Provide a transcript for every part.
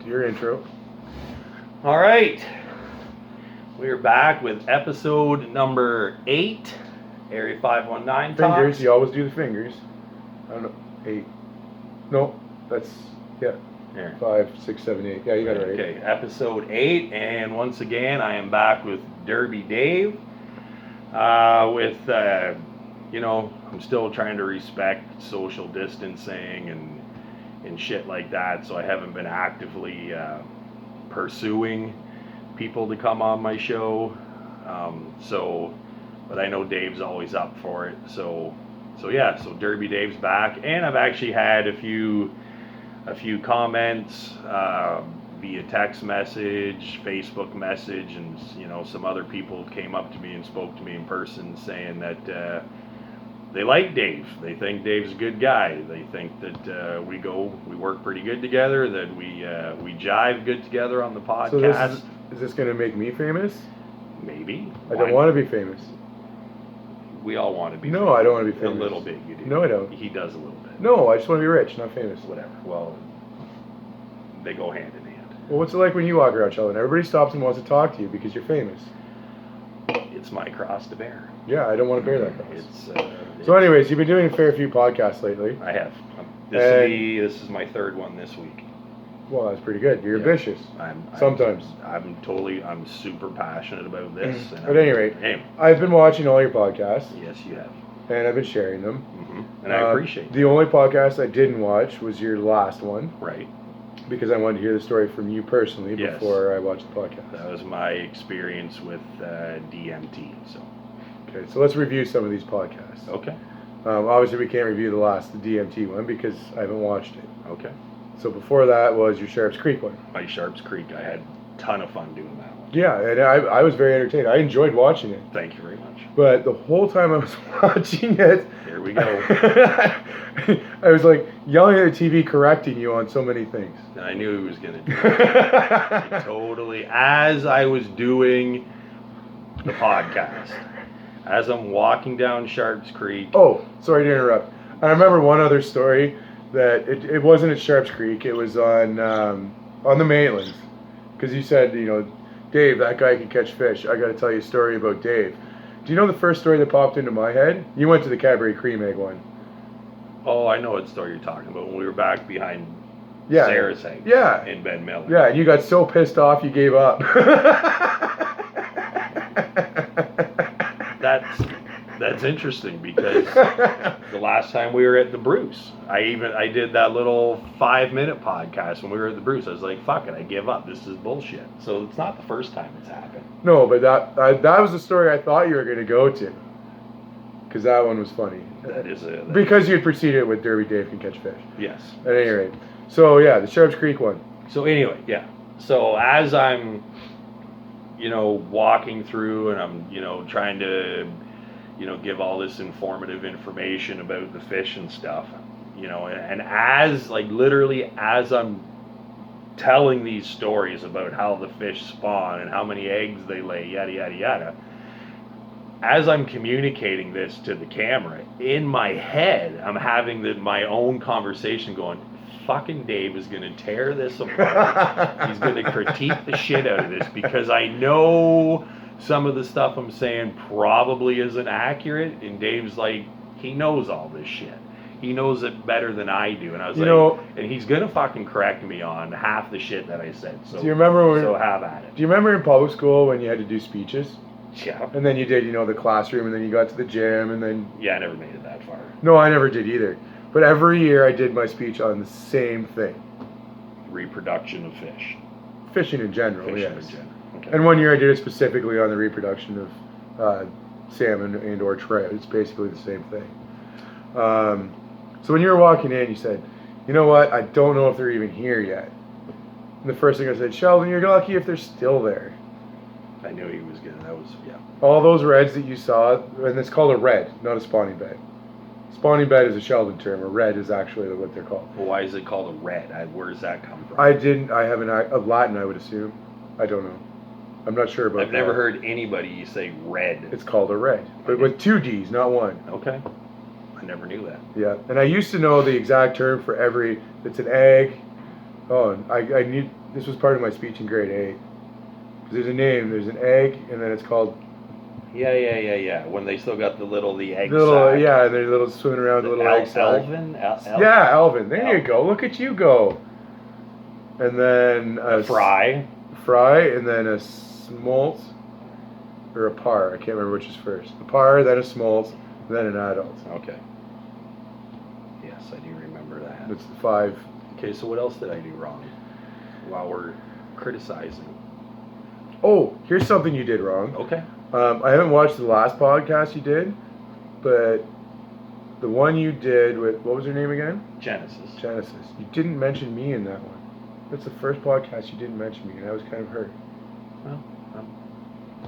Do your intro. All right. We are back with episode number 8, Area 519 Fingers. Talks. You always do the fingers. I don't know. 8. No, that's, yeah. Here. 5, 6, 7, 8. Yeah, you got it right. Okay, episode 8, and once again, I am back with Derby Dave. I'm still trying to respect social distancing and shit like that, so I haven't been actively pursuing people to come on my show. But I know Dave's always up for it. So Derby Dave's back, and I've actually had a few comments via text message, Facebook message, and some other people came up to me and spoke to me in person saying that they like Dave. They think Dave's a good guy. They think that we work pretty good together. That we jive good together on the podcast. So is this going to make me famous? Maybe. I don't want to be famous. We all want to be. No, famous. I don't want to be famous. A little bit, you do. No, I don't. He does a little bit. No, I just want to be rich, not famous. Whatever. Well, they go hand in hand. Well, what's it like when you walk around Sheldon? Everybody stops and wants to talk to you because you're famous. It's my cross to bear. Yeah, I don't want to bear that cross. So So anyways, you've been doing a fair few podcasts lately. I have. This is my third one this week. Well, that's pretty good. You're Yeah. ambitious. Sometimes. I'm super passionate about this. At any rate, I've been watching all your podcasts. Yes, you have. And I've been sharing them. Mm-hmm. And I appreciate The only podcast I didn't watch was your last one. Right. Because I wanted to hear the story from you personally Yes. before I watched the podcast. That was my experience with DMT. So. Okay, so let's review some of these podcasts. Okay. Obviously, we can't review the DMT one because I haven't watched it. Okay. So before that was your Sharps Creek one. My Sharps Creek, I had a ton of fun doing that one. Yeah, and I was very entertained. I enjoyed watching it. Thank you very much. But the whole time I was watching it, here we go. I was like yelling at the TV, correcting you on so many things. And I knew he was going to do it. Totally. As I was doing the podcast, as I'm walking down Sharps Creek. Oh, sorry to interrupt. I remember one other story that it wasn't at Sharps Creek. It was on the Maitlands. Because you said, Dave, that guy can catch fish. I got to tell you a story about Dave. Do you know the first story that popped into my head? You went to the Cadbury Cream Egg one. Oh, I know what story you're talking about. When we were back behind Sarah's house. Yeah. In Ben Miller. Yeah, and you got so pissed off you gave up. That's interesting because the last time we were at the Bruce, I did that little 5-minute podcast when we were at the Bruce. I was like, fuck it, I give up. This is bullshit. So it's not the first time it's happened. No, but that was the story I thought you were going to go to. Because that one was funny. Because you had preceded it with Derby Dave Can Catch Fish. Yes. At any rate. So, yeah, the Sharps Creek one. So, anyway, yeah. So, as I'm, walking through and I'm, trying to, give all this informative information about the fish and stuff, and literally as I'm telling these stories about how the fish spawn and how many eggs they lay, yada, yada, yada, as I'm communicating this to the camera, in my head, I'm having my own conversation going, fucking Dave is going to tear this apart. He's going to critique the shit out of this because I know some of the stuff I'm saying probably isn't accurate. And Dave's like, he knows all this shit. He knows it better than I do. And I was and he's going to fucking correct me on half the shit that I said. So, do you remember so have at it. Do you remember in public school when you had to do speeches? Yeah. And then you did, the classroom, and then you got to the gym, and then... Yeah, I never made it that far. No, I never did either. But every year I did my speech on the same thing. Reproduction of fish. Fishing in general, yes. In general. Okay. And one year I did it specifically on the reproduction of salmon and or trout. It's basically the same thing. So when you were walking in, you said, you know what, I don't know if they're even here yet. And the first thing I said, Sheldon, you're lucky if they're still there. I knew he was good. That was, yeah. All those reds that you saw, and it's called a red, not a spawning bed. Spawning bed is a Sheldon term. A red is actually what they're called. Well, why is it called a red? Where does that come from? I have a Latin, I would assume. I don't know. I'm not sure about I've never heard anybody say red. It's called a red, but with 2 D's, not one. Okay. I never knew that. Yeah, and I used to know the exact term for it's an egg, Oh, I need. This was part of my speech in grade 8. 'Cause there's a name. There's an egg, and then it's called Yeah. When they still got the egg little. sac. Yeah, they're little swimming around the little egg sac. Elvin? Yeah, Elvin. There you Elvin. go. Look at you go. And then A fry. Fry, and then a smolt or a par. I can't remember which is first. A par, then a smolt, then an adult. Okay. Yes, I do remember that. That's the 5. Okay, so what else did I do wrong while we're criticizing? Oh, here's something you did wrong. Okay. I haven't watched the last podcast you did, but the one you did with, what was her name again? Genesis. You didn't mention me in that one. That's the first podcast you didn't mention me, and I was kind of hurt. Well,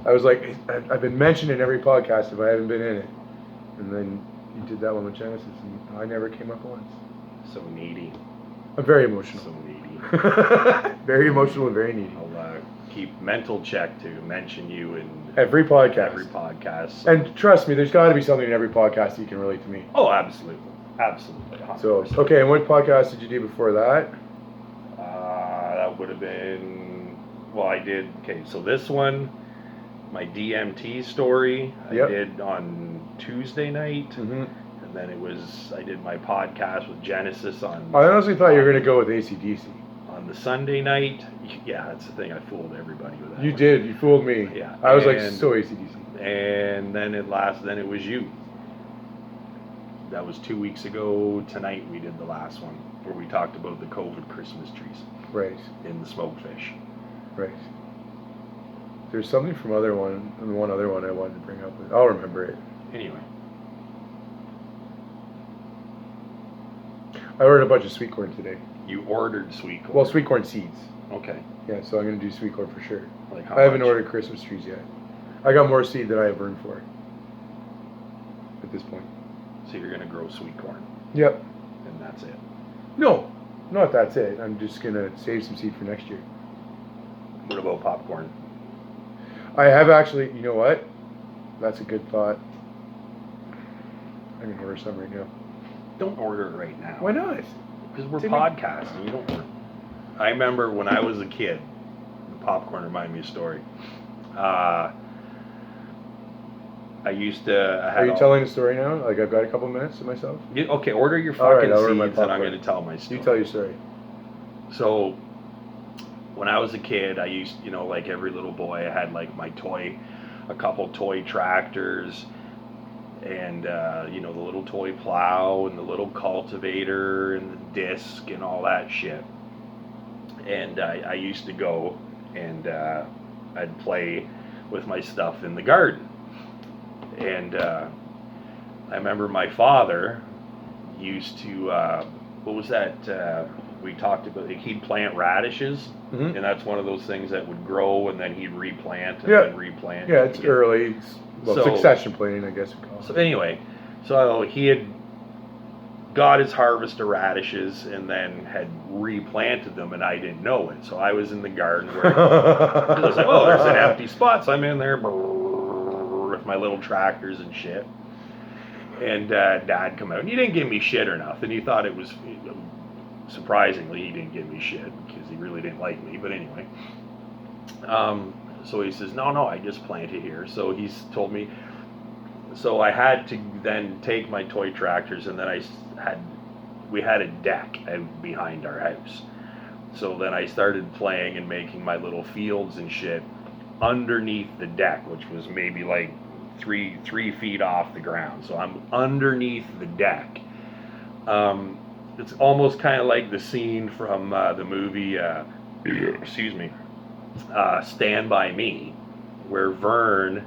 I was like, I've been mentioned in every podcast if I haven't been in it. And then you did that one with Genesis, and I never came up once. so needy. I'm very emotional. So needy. Very emotional and very needy. I'll keep mental check to mention you in Every podcast. every podcast. And trust me, there's got to be something in every podcast that you can relate to me. Oh, absolutely. Absolutely. 100%. So, okay, and what podcast did you do before that? That would have been, well, I did, okay, so this one, my DMT story, Yep. I did on Tuesday night, Mm-hmm. and then I did my podcast with Genesis on I honestly thought you were going to go with AC/DC. on the Sunday night. Yeah, that's the thing, I fooled everybody with that You one. did. You fooled me. Yeah, I was like, and- so AC/DC. And then it was you. That was 2 weeks ago tonight we did the last one, where we talked about the COVID Christmas trees Right. in the smokefish. Right. There's something from one other one I wanted to bring up. I'll remember it. Anyway, I ordered a bunch of sweet corn today. you ordered sweet corn. Well, sweet corn seeds. Okay. Yeah, so I'm going to do sweet corn for sure. Like how I haven't much? ordered Christmas trees yet. I got more seed than I have room for at this point. So you're gonna grow sweet corn, Yep. and that's it. No, not that's it. I'm just going to save some seed for next year. What about popcorn? I have actually, you know what? That's a good thought. I'm going to order some right now. Don't order it right now. Why not? Because we're Timmy- podcasting. You don't order. I remember when I was a kid. The popcorn reminded me of a story. I used to. Are you telling a story now? Like I've got a couple minutes to myself? Okay, order your All right, fucking I'll order my seeds, and I'm popcorn. going to tell my story. You tell your story. So, when I was a kid, I used, like every little boy, I had like a couple toy tractors, and the little toy plow, and the little cultivator, and the disc, and all that shit. And I used to go, and I'd play with my stuff in the garden. And I remember my father used to, what was that? We talked about, he'd plant radishes, Mm-hmm. and that's one of those things that would grow, and then he'd replant and Yeah. then replant. Yeah, it's early. Well, So- succession planning, I guess we call it. So anyway, so he had got his harvest of radishes and then had replanted them, and I didn't know it. So I was in the garden where I was like, oh, there's an empty spot. So I'm in there with my little tractors and shit. And Dad come out, and he didn't give me shit or nothing. He thought it was, surprisingly, he didn't give me shit because he really didn't like me. But anyway, so he says, no, I just planted here. So he's told me. So I had to then take my toy tractors, and then we had a deck out behind our house. So then I started playing and making my little fields and shit underneath the deck, which was maybe like three feet off the ground. So I'm underneath the deck. It's almost kind of like the scene from the movie, excuse me, Stand By Me, where Vern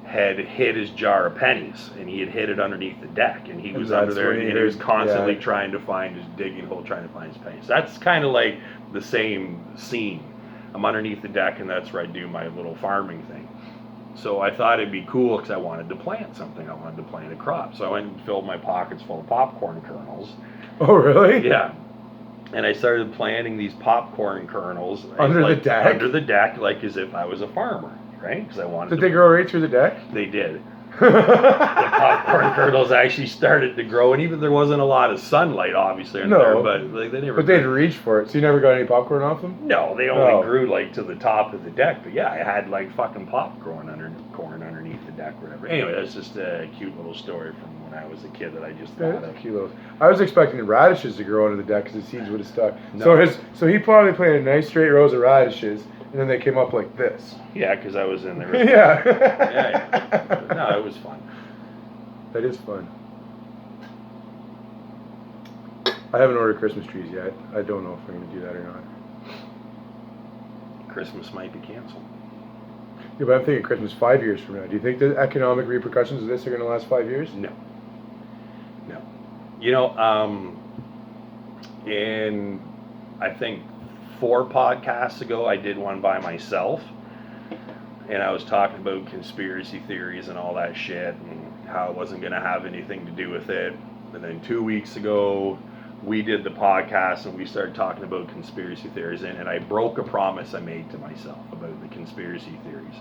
had hid his jar of pennies, and he had hid it underneath the deck, and he was under there, and he was constantly trying to find his digging hole, trying to find his pennies. That's kind of like the same scene. I'm underneath the deck, and that's where I do my little farming thing. So I thought it'd be cool because I wanted to plant something. I wanted to plant a crop. So I went and filled my pockets full of popcorn kernels. Oh, really? Yeah. And I started planting these popcorn kernels Under the deck? Under the deck, like as if I was a farmer, right? Because I wanted. Did they grow right through the deck? They did. The popcorn kernels actually started to grow, and even there wasn't a lot of sunlight, obviously, in there, but like they never. But they'd reach for it, so you never got any popcorn off them? No, they only grew like to the top of the deck. But yeah, I had like fucking corn underneath the deck, whatever. Anyway, that's just a cute little story from when I was a kid that I just thought of. Cute little. I was expecting radishes to grow under the deck because the seeds would have stuck. No. So he probably planted nice straight rows of radishes, and then they came up like this. Yeah, because I was in there. Yeah. Yeah. No, it was fun. That is fun. I haven't ordered Christmas trees yet. I don't know if we're going to do that or not. Christmas might be canceled. Yeah, but I'm thinking Christmas 5 years from now. Do you think the economic repercussions of this are going to last 5 years? No. You know, in I think 4 podcasts ago, I did one by myself, and I was talking about conspiracy theories and all that shit, and how it wasn't going to have anything to do with it. And then 2 weeks ago, we did the podcast and we started talking about conspiracy theories, and I broke a promise I made to myself about the conspiracy theories.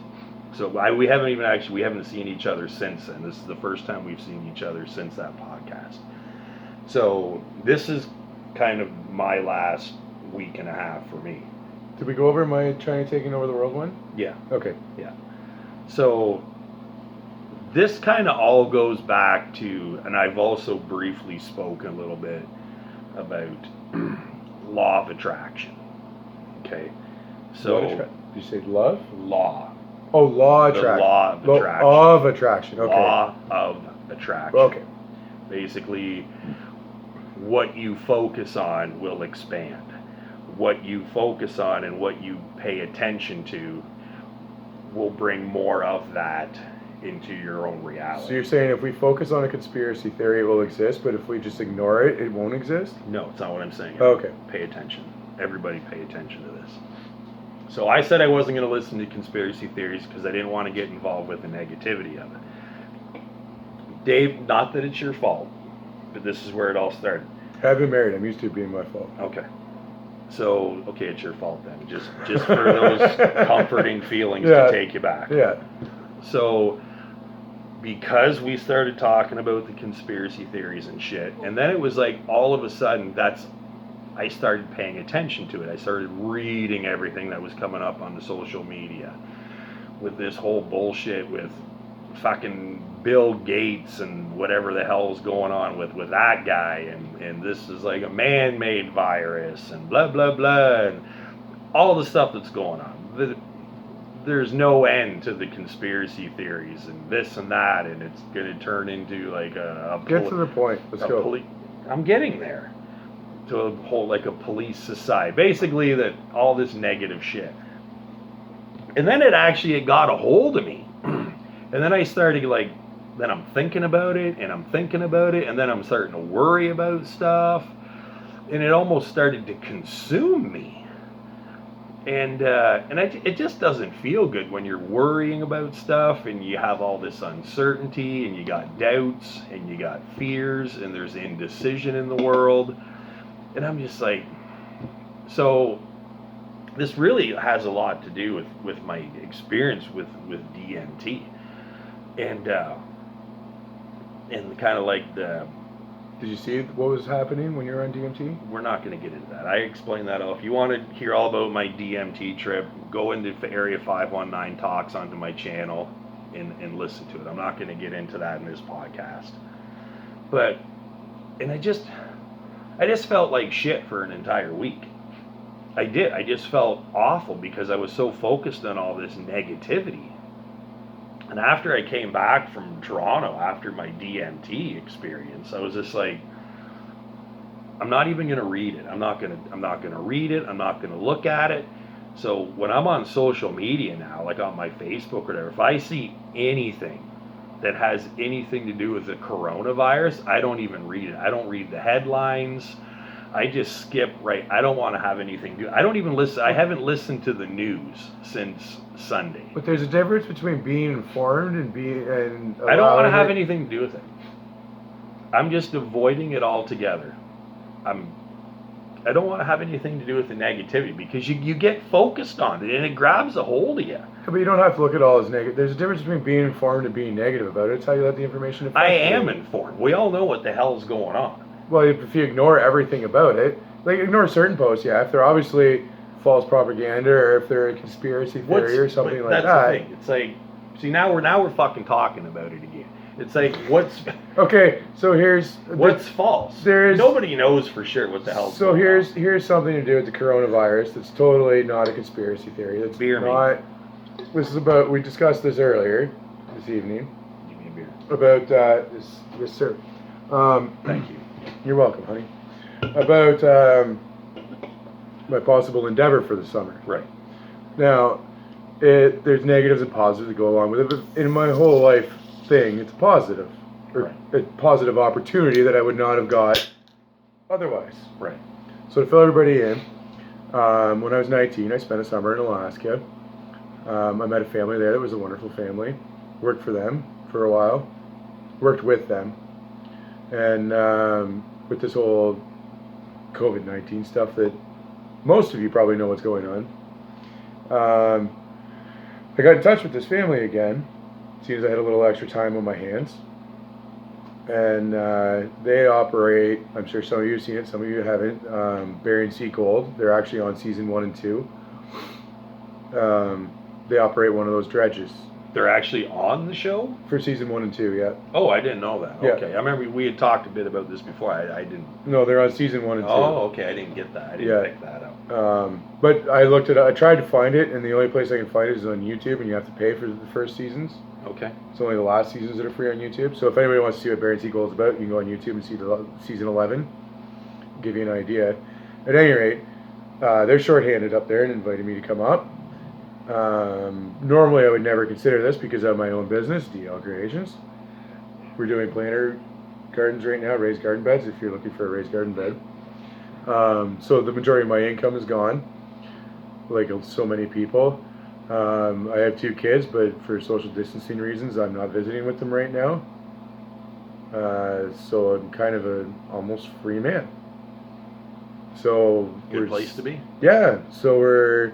So we haven't seen each other since then. This is the first time we've seen each other since that podcast. So this is kind of my last week and a half for me. Did we go over my China taking over the world one? Yeah. Okay. Yeah. So this kind of all goes back to, and I've also briefly spoken a little bit about law of attraction. Okay. So did you say love? Law. Oh, law The attraction. law of attraction. Of attraction. Okay. Law of attraction. Okay. Basically, what you focus on will expand. What you focus on and what you pay attention to will bring more of that into your own reality. So you're saying if we focus on a conspiracy theory, it will exist, but if we just ignore it, it won't exist? No, it's not what I'm saying. Okay. Pay attention. Everybody pay attention to this. So I said I wasn't going to listen to conspiracy theories because I didn't want to get involved with the negativity of it. Dave, not that it's your fault, but this is where it all started. I've been married. I'm used to it being my fault. Okay. So, okay, it's your fault then. Just for those comforting feelings to take you back. Yeah. So, because we started talking about the conspiracy theories and shit, and then it was like all of a sudden I started paying attention to it. I started reading everything that was coming up on the social media with this whole bullshit with fucking Bill Gates and whatever the hell's going on with that guy, and this is like a man-made virus and blah blah blah and all the stuff that's going on. There's no end to the conspiracy theories and this and that, and it's going to turn into like Get to the point. Let's go. I'm getting there. To a whole like a police society, basically that all this negative shit. And then it got a hold of me, and then I started then I'm thinking about it, and I'm thinking about it, and then I'm starting to worry about stuff, and it almost started to consume me. And it just doesn't feel good when you're worrying about stuff, and you have all this uncertainty, and you got doubts, and you got fears, and there's indecision in the world. And I'm just like, so this really has a lot to do with my experience with DMT. And kind of like Did you see what was happening when you were on DMT? We're not going to get into that. I explained that all. If you want to hear all about my DMT trip, go into Area 519 Talks onto my channel and listen to it. I'm not going to get into that in this podcast. And I just felt like shit for an entire week. I did. I just felt awful because I was so focused on all this negativity. And after I came back from Toronto, after my DMT experience, I was just like, I'm not even going to read it. I'm not going to read it. I'm not going to look at it. So when I'm on social media now, like on my Facebook or whatever, if I see anything that has anything to do with the coronavirus, I don't even read it. I don't read the headlines. I just skip right. I don't want to have anything to do. I don't even listen. I haven't listened to the news since Sunday. But there's a difference between being informed and I don't want to have anything to do with it. I'm just avoiding it altogether. I don't want to have anything to do with the negativity, because you get focused on it and it grabs a hold of you. Yeah, but you don't have to look at all as negative. There's a difference between being informed and being negative about it. It's how you let the information affect I you. am informed. We all know what the hell's going on. Well, if you ignore everything about it, like ignore certain posts, yeah, if they're obviously false propaganda or if they're a conspiracy theory or something like that's that. the thing. It's like, see, now we're fucking talking about it again. It's like, what's Okay, so here's false? There's Nobody knows for sure what the hell's so going here's something to do with the coronavirus that's totally not a conspiracy theory. That's Beer me. not. This is about. We discussed this earlier this evening on. Give me a beer. about this sir. Thank you. You're welcome, honey. About my possible endeavor for the summer. Right. Now, there's negatives and positives that go along with it, but in my whole life thing, it's a positive. Or Right. a positive opportunity that I would not have got otherwise. Right. So to fill everybody in, when I was 19, I spent a summer in Alaska. I met a family there that was a wonderful family. Worked for them for a while. Worked with them. And with this whole COVID-19 stuff that most of you probably know what's going on. I got in touch with this family again, seeing as I had a little extra time on my hands. And they operate, I'm sure some of you have seen it, some of you haven't, Bering Sea Gold. They're actually on season 1 and 2. They operate one of those dredges. They're actually on the show? For season 1 and 2, yeah. Oh, I didn't know that. Yeah. Okay. I remember we had talked a bit about this before. I didn't. No, they're on season 1 and 2. Oh, okay. I didn't get that. I didn't Yeah. pick that up. But I looked at it, I tried to find it, and the only place I can find it is on YouTube, and you have to pay for the first seasons. Okay. It's only the last seasons that are free on YouTube. So if anybody wants to see what Bering Sea Gold is about, you can go on YouTube and see the season 11. Give you an idea. At any rate, they're shorthanded up there and invited me to come up. Normally I would never consider this because I have my own business, DL Creations. We're doing planter gardens right now, raised garden beds, if you're looking for a raised garden bed. So the majority of my income is gone, like so many people. I have 2 kids, but for social distancing reasons, I'm not visiting with them right now. So I'm kind of an almost free man. So Good place to be. Yeah. So we're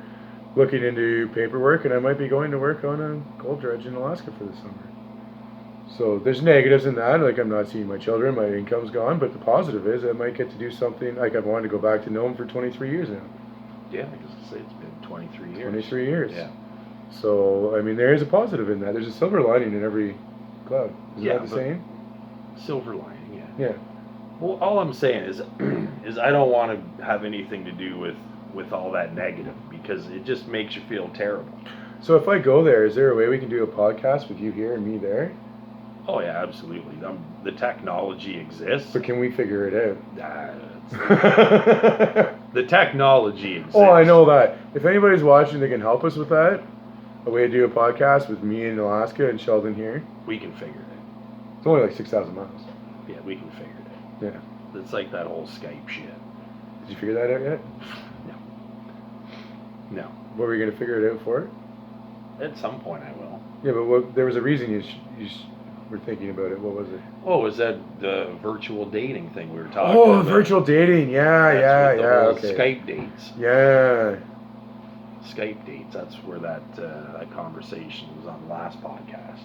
looking into paperwork, and I might be going to work on a gold dredge in Alaska for the summer. So there's negatives in that, like I'm not seeing my children, my income's gone, but the positive is I might get to do something, like I've wanted to go back to Nome for 23 years now. Yeah, I was going to say it's been 23 years. 23 years. Yeah. So, I mean, there is a positive in that. There's a silver lining in every cloud. Is Yeah, that the same? Silver lining, yeah. Yeah. Well, all I'm saying is, is I don't want to have anything to do with all that negative, because it just makes you feel terrible. So if I go there, is there a way we can do a podcast with you here and me there? Oh yeah, absolutely. The technology exists. But can we figure it out? The technology exists. Oh, I know that. If anybody's watching, they can help us with that. A way to do a podcast with me in Alaska and Sheldon here. We can figure it It's only like 6,000 miles. out. Yeah, we can figure it out. Yeah. It's like that whole Skype shit. Did you figure that out yet? No. What were you going to figure it out for? At some point I will. Yeah, but there was a reason you were thinking about it. What was it? Oh, was that the virtual dating thing we were talking Oh, about? virtual dating. Yeah, That's what the whole okay. Skype dates. Yeah. Skype dates. That's where that conversation was on the last podcast.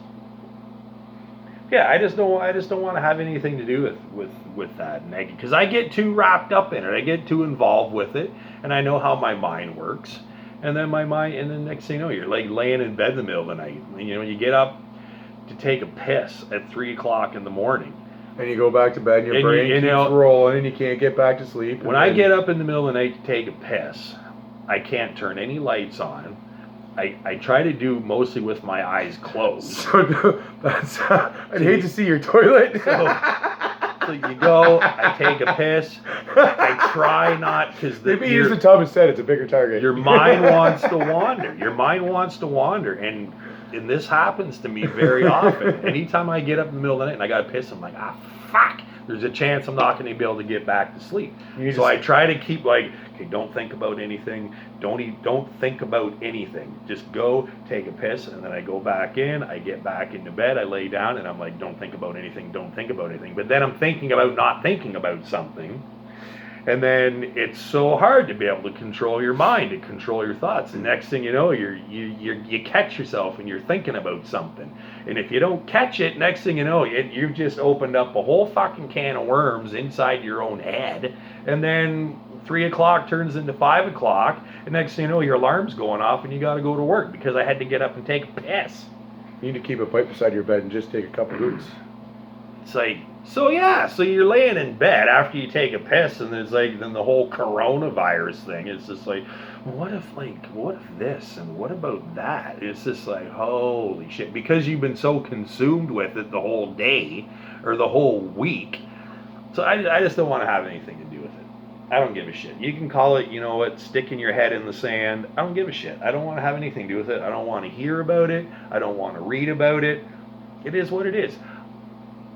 Yeah, I just don't want to have anything to do with that negative, because I get too wrapped up in it. I get too involved with it, and I know how my mind works. And then and then next thing you know, you're like laying in bed in the middle of the night. You know, you get up to take a piss at 3:00 in the morning. And you go back to bed, and your brain keeps rolling, and you can't get back to sleep. When I get up in the middle of the night to take a piss, I can't turn any lights on. I try to do mostly with my eyes closed. So that's I'd hate to see your toilet. So you go, I take a piss, I try not, because maybe use the tub instead. It's a bigger target. Your mind wants to wander. Your mind wants to wander, and this happens to me very often. Anytime I get up in the middle of the night and I got to piss, I'm like, fuck. There's a chance I'm not going to be able to get back to sleep. So I try to keep okay, don't think about anything. Don't think about anything. Just go take a piss, and then I go back in. I get back into bed. I lay down, and I'm like, don't think about anything. Don't think about anything. But then I'm thinking about not thinking about something, And then it's so hard to be able to control your mind and control your thoughts. And next thing you know, you catch yourself and you're thinking about something. And if you don't catch it, next thing you know, you've just opened up a whole fucking can of worms inside your own head. And then 3 o'clock turns into 5 o'clock. And next thing you know, your alarm's going off and you got to go to work because I had to get up and take a piss. You need to keep a pipe beside your bed and just take a couple hoots. It's like, so you're laying in bed after you take a piss, and there's like, then the whole coronavirus thing is just like, what if this, and what about that? It's just like, holy shit, because you've been so consumed with it the whole day, or the whole week. So I just don't want to have anything to do with it. I don't give a shit. You can call it, you know what, sticking your head in the sand. I don't give a shit. I don't want to have anything to do with it. I don't want to hear about it. I don't want to read about it. It is what it is.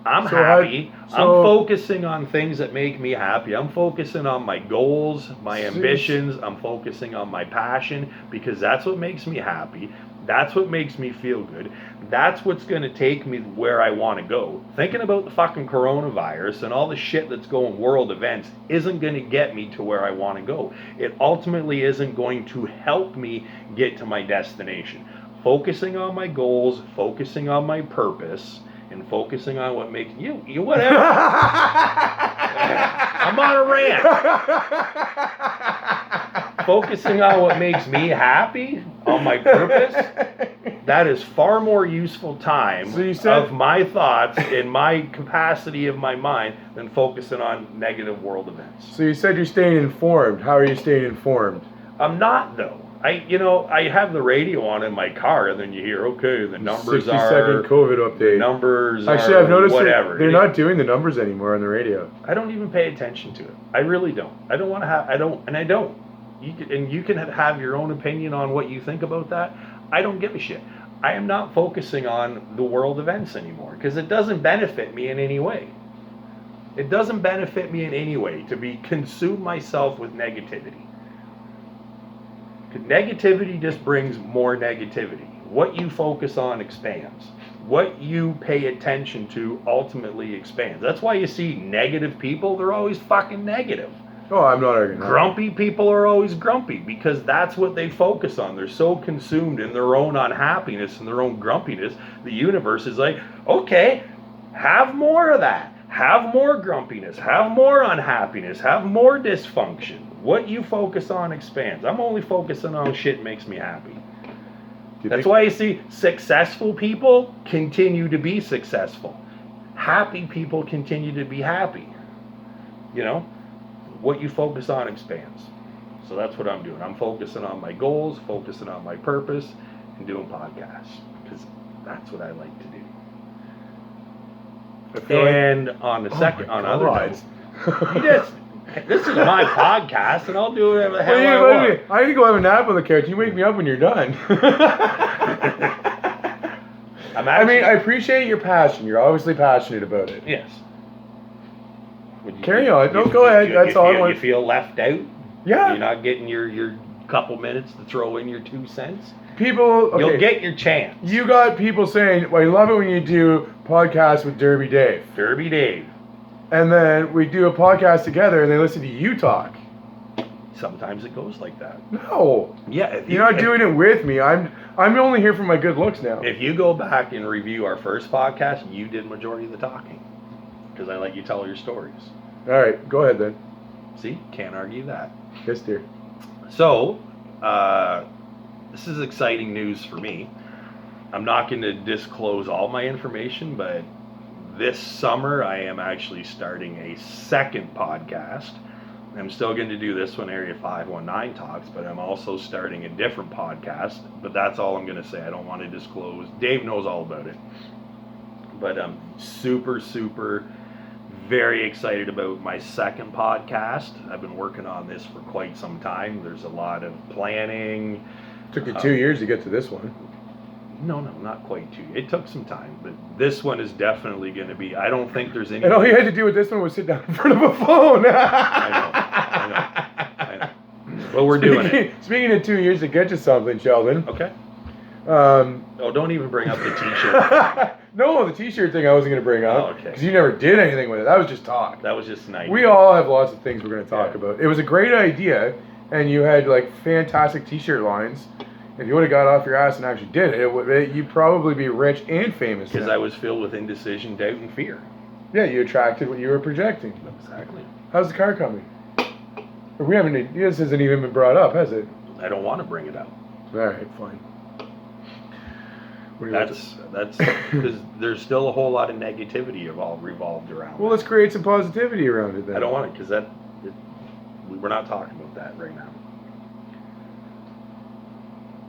I'm happy. I'm focusing on things that make me happy. I'm focusing on my goals, my ambitions. I'm focusing on my passion because that's what makes me happy. That's what makes me feel good. That's what's going to take me where I want to go. Thinking about the fucking coronavirus and all the shit that's going world events isn't going to get me to where I want to go. It ultimately isn't going to help me get to my destination. Focusing on my goals, focusing on my purpose, and focusing on what makes you whatever. I'm on a rant. Focusing on what makes me happy, on my purpose, that is far more useful time of my thoughts in my capacity of my mind than focusing on negative world events. So you said you're staying informed. How are you staying informed? I'm not, though. I have the radio on in my car, and then you hear, okay, the numbers 60-second COVID update. Numbers Actually, are I've noticed whatever. They're not doing the numbers anymore on the radio. I don't even pay attention to it. I really don't. I don't want to have. I don't. You can have your own opinion on what you think about that. I don't give a shit. I am not focusing on the world events anymore because it doesn't benefit me in any way. It doesn't benefit me in any way to consume myself with negativity. Negativity just brings more negativity. What you focus on expands. What you pay attention to ultimately expands. That's why you see negative people, they're always fucking negative. Oh, I'm not arguing. Grumpy people are always grumpy because that's what they focus on. They're so consumed in their own unhappiness and their own grumpiness. The universe is like, okay, have more of that. Have more grumpiness. Have more unhappiness. Have more dysfunction. What you focus on expands. I'm only focusing on shit that makes me happy. That's why you see successful people continue to be successful. Happy people continue to be happy. You know, what you focus on expands. So that's what I'm doing. I'm focusing on my goals, focusing on my purpose, and doing podcasts because that's what I like to do. And on the second, on other notes, this is my podcast, and I'll do whatever the hell I want. I need to go have a nap on the couch. You wake me up when you're done. I appreciate your passion. You're obviously passionate about it. Yes. Carry on. No, go ahead. That's all I want. You feel left out? Yeah. You're not getting your couple minutes to throw in your 2 cents? People, okay. You'll get your chance. You got people saying, well, I love it when you do podcasts with Derby Dave. Derby Dave. And then we do a podcast together and they listen to you talk. Sometimes it goes like that. No. Yeah. You're not doing it with me. I'm only here for my good looks now. If you go back and review our first podcast, you did majority of the talking. Because I let you tell your stories. All right. Go ahead then. See? Can't argue that. Yes, dear. So, this is exciting news for me. I'm not going to disclose all my information, but this summer I am actually starting a second podcast. I'm still going to do this one, Area 519 Talks, but I'm also starting a different podcast. But that's all I'm going to say. I don't want to disclose. Dave knows all about it. But I'm super, very excited about my second podcast. I've been working on this for quite some time. There's a lot of planning. Took you 2 years to get to this one. No, not quite 2 years. It took some time, but this one is definitely going to be. I don't think there's any. And all you had to do with this one was sit down in front of a phone. I know. Well, we're doing it. Speaking of 2 years to get you something, Sheldon. Okay. Oh, don't even bring up the T-shirt. No, the T-shirt thing I wasn't going to bring up. Oh, okay. Because you never did anything with it. That was just talk. That was just an idea. We all have lots of things we're going to talk Yeah. about. It was a great idea, and you had like fantastic T-shirt lines. If you would have got off your ass and actually did it, you'd probably be rich and famous. Because now. I was filled with indecision, doubt, and fear. Yeah, you attracted what you were projecting. Exactly. How's the car coming? We haven't. This hasn't even been brought up, has it? I don't want to bring it up. All right, fine. What do you want That's because there's still a whole lot of negativity revolved around. Well, let's create some positivity around it then. I don't want it because we're not talking about that right now.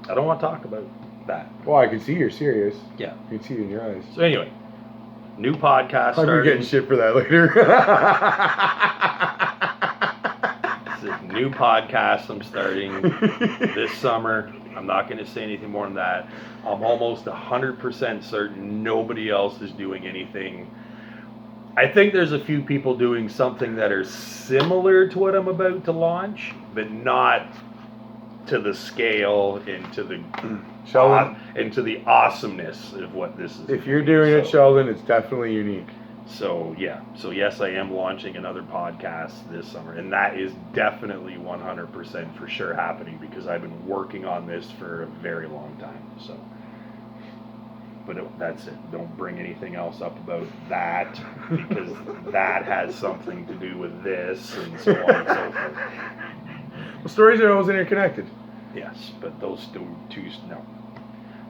I don't want to talk about that. Well, I can see you're serious. Yeah. I can see it in your eyes. So anyway, new podcast I'm starting. getting shit for that later. It's a new podcast I'm starting this summer. I'm not going to say anything more than that. I'm almost 100% certain nobody else is doing anything. I think there's a few people doing something that are similar to what I'm about to launch, but not to the scale and to the Sheldon, and to the awesomeness of what this is. if you're doing it, Sheldon, it's definitely unique. So yes, I am launching another podcast this summer, and that is definitely 100% for sure happening because I've been working on this for a very long time. So, but that's it. Don't bring anything else up about that because that has something to do with this and so on and so forth. Well, stories are always interconnected. Yes, but those two, no.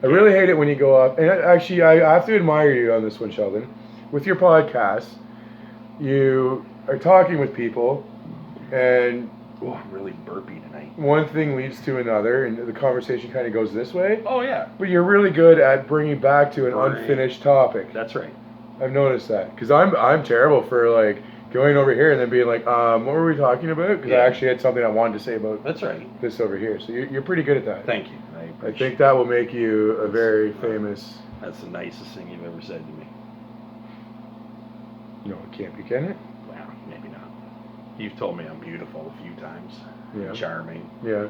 I really hate it when you go off. And actually, I have to admire you on this one, Sheldon. With your podcast, you are talking with people, and Oh, I'm really burpy tonight. one thing leads to another, and the conversation kind of goes this way. Oh yeah, But you're really good at bringing back to an Right. unfinished topic. that's right. I've noticed that because I'm terrible for like going over here and then being like, what were we talking about? Because Yeah. I actually had something I wanted to say about That's right. this over here. So you're pretty good at that. Thank you. I I appreciate think that will make you a very famous. That's the nicest thing you've ever said to me. No, it can't be, can it? Well, maybe not. You've told me I'm beautiful a few times. Yeah. Charming. Yeah.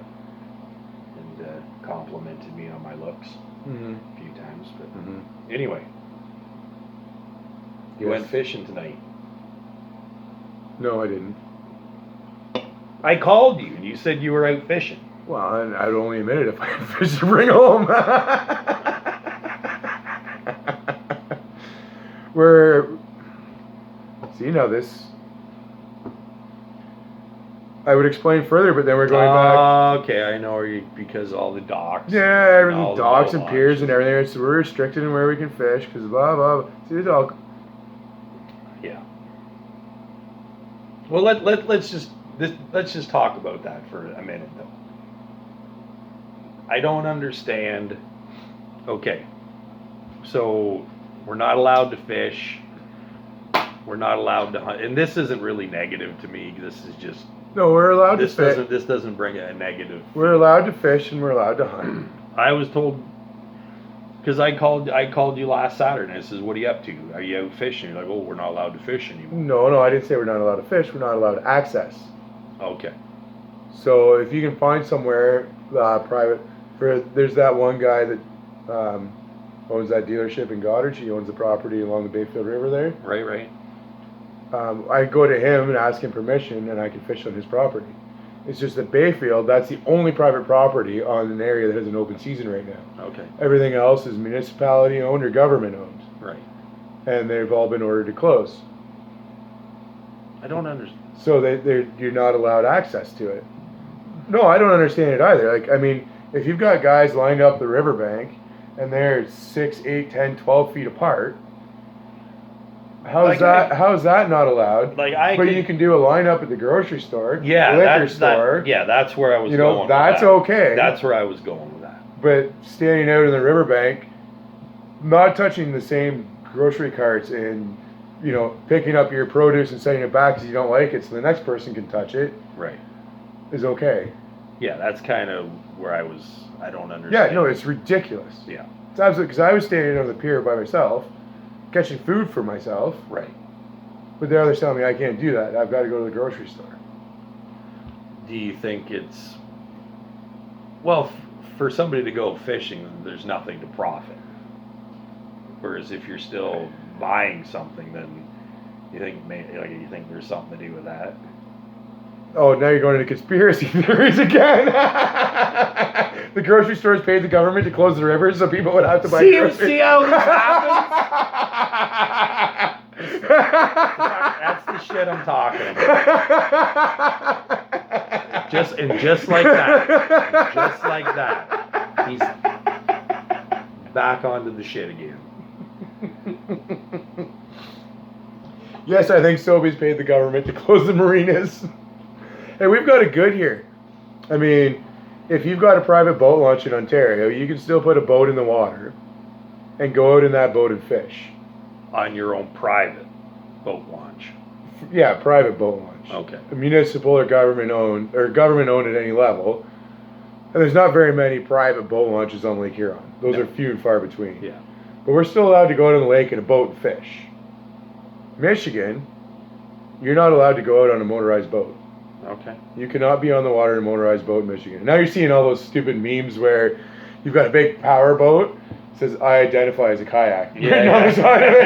And complimented me on my looks Mm-hmm. a few times. But Mm-hmm. anyway, you went fishing tonight. No, I didn't. I called you and you said you were out fishing. Well, I'd only admit it if I had fish to bring home. See, now this. I would explain further, but then we're going back. Okay, I know because all the docks. Yeah, and everything, all the docks and boat piers and launches. everything. So we're restricted in where we can fish because blah blah. Blah. See, it's all. Yeah. Well, let's just talk about that for a minute though. I don't understand. Okay, so we're not allowed to fish. We're not allowed to hunt, and this isn't really negative to me. This is just No, we're allowed to fish. this doesn't bring a negative. We're allowed to fish and we're allowed to hunt. I was told because I called you last Saturday and I says, "What are you up to? Are you out fishing?" You're like, "Oh, we're not allowed to fish anymore." No, I didn't say we're not allowed to fish. We're not allowed access. Okay. So if you can find somewhere private, there's that one guy that owns that dealership in Goddard. He owns the property along the Bayfield River there. Right. I go to him and ask him permission, and I can fish on his property. It's just that Bayfield, that's the only private property on an area that has an open season right now. Okay. Everything else is municipality owned or government owned, Right. and they've all been ordered to close. I don't understand. So you're not allowed access to it. No, I don't understand it either. Like, I mean, if you've got guys lined up the riverbank and they're 6, 8, 10, 12 feet apart, how's that not allowed? Like But you can do a lineup at the grocery store, Yeah, liquor store. that's where I was You going. know, with that's that. okay. That's where I was going with that. But standing out in the riverbank, not touching the same grocery carts and, picking up your produce and setting it back because you don't like it so the next person can touch it Right. is okay. Yeah, that's kind of where I don't Yeah, understand. no, it's ridiculous. Yeah. It's absolutely, because I was standing on the pier by myself, catching food for myself, Right. but the others telling me I can't do that. I've got to go to the grocery store. Do you think it's for somebody to go fishing? There's nothing to profit. Whereas if you're still buying something, then you think there's something to do with that. Oh, now you're going into conspiracy theories again. The grocery stores paid the government to close the rivers so people would have to buy groceries. See how this happens? That's the shit I'm talking about. Just like that, he's back onto the shit again. Yes, I think Sobeys paid the government to close the marinas. Hey, we've got it good here. I mean, if you've got a private boat launch in Ontario, you can still put a boat in the water and go out in that boat and fish. On your own private boat launch. Yeah, private boat launch. Okay. Municipal or government owned at any level. And there's not very many private boat launches on Lake Huron. Those are few and far between. Yeah. But we're still allowed to go out on the lake in a boat and fish. Michigan, you're not allowed to go out on a motorized boat. Okay. You cannot be on the water in a motorized boat in Michigan. Now you're seeing all those stupid memes where you've got a big power boat. It says, I identify as a kayak. Yeah, on the side of it.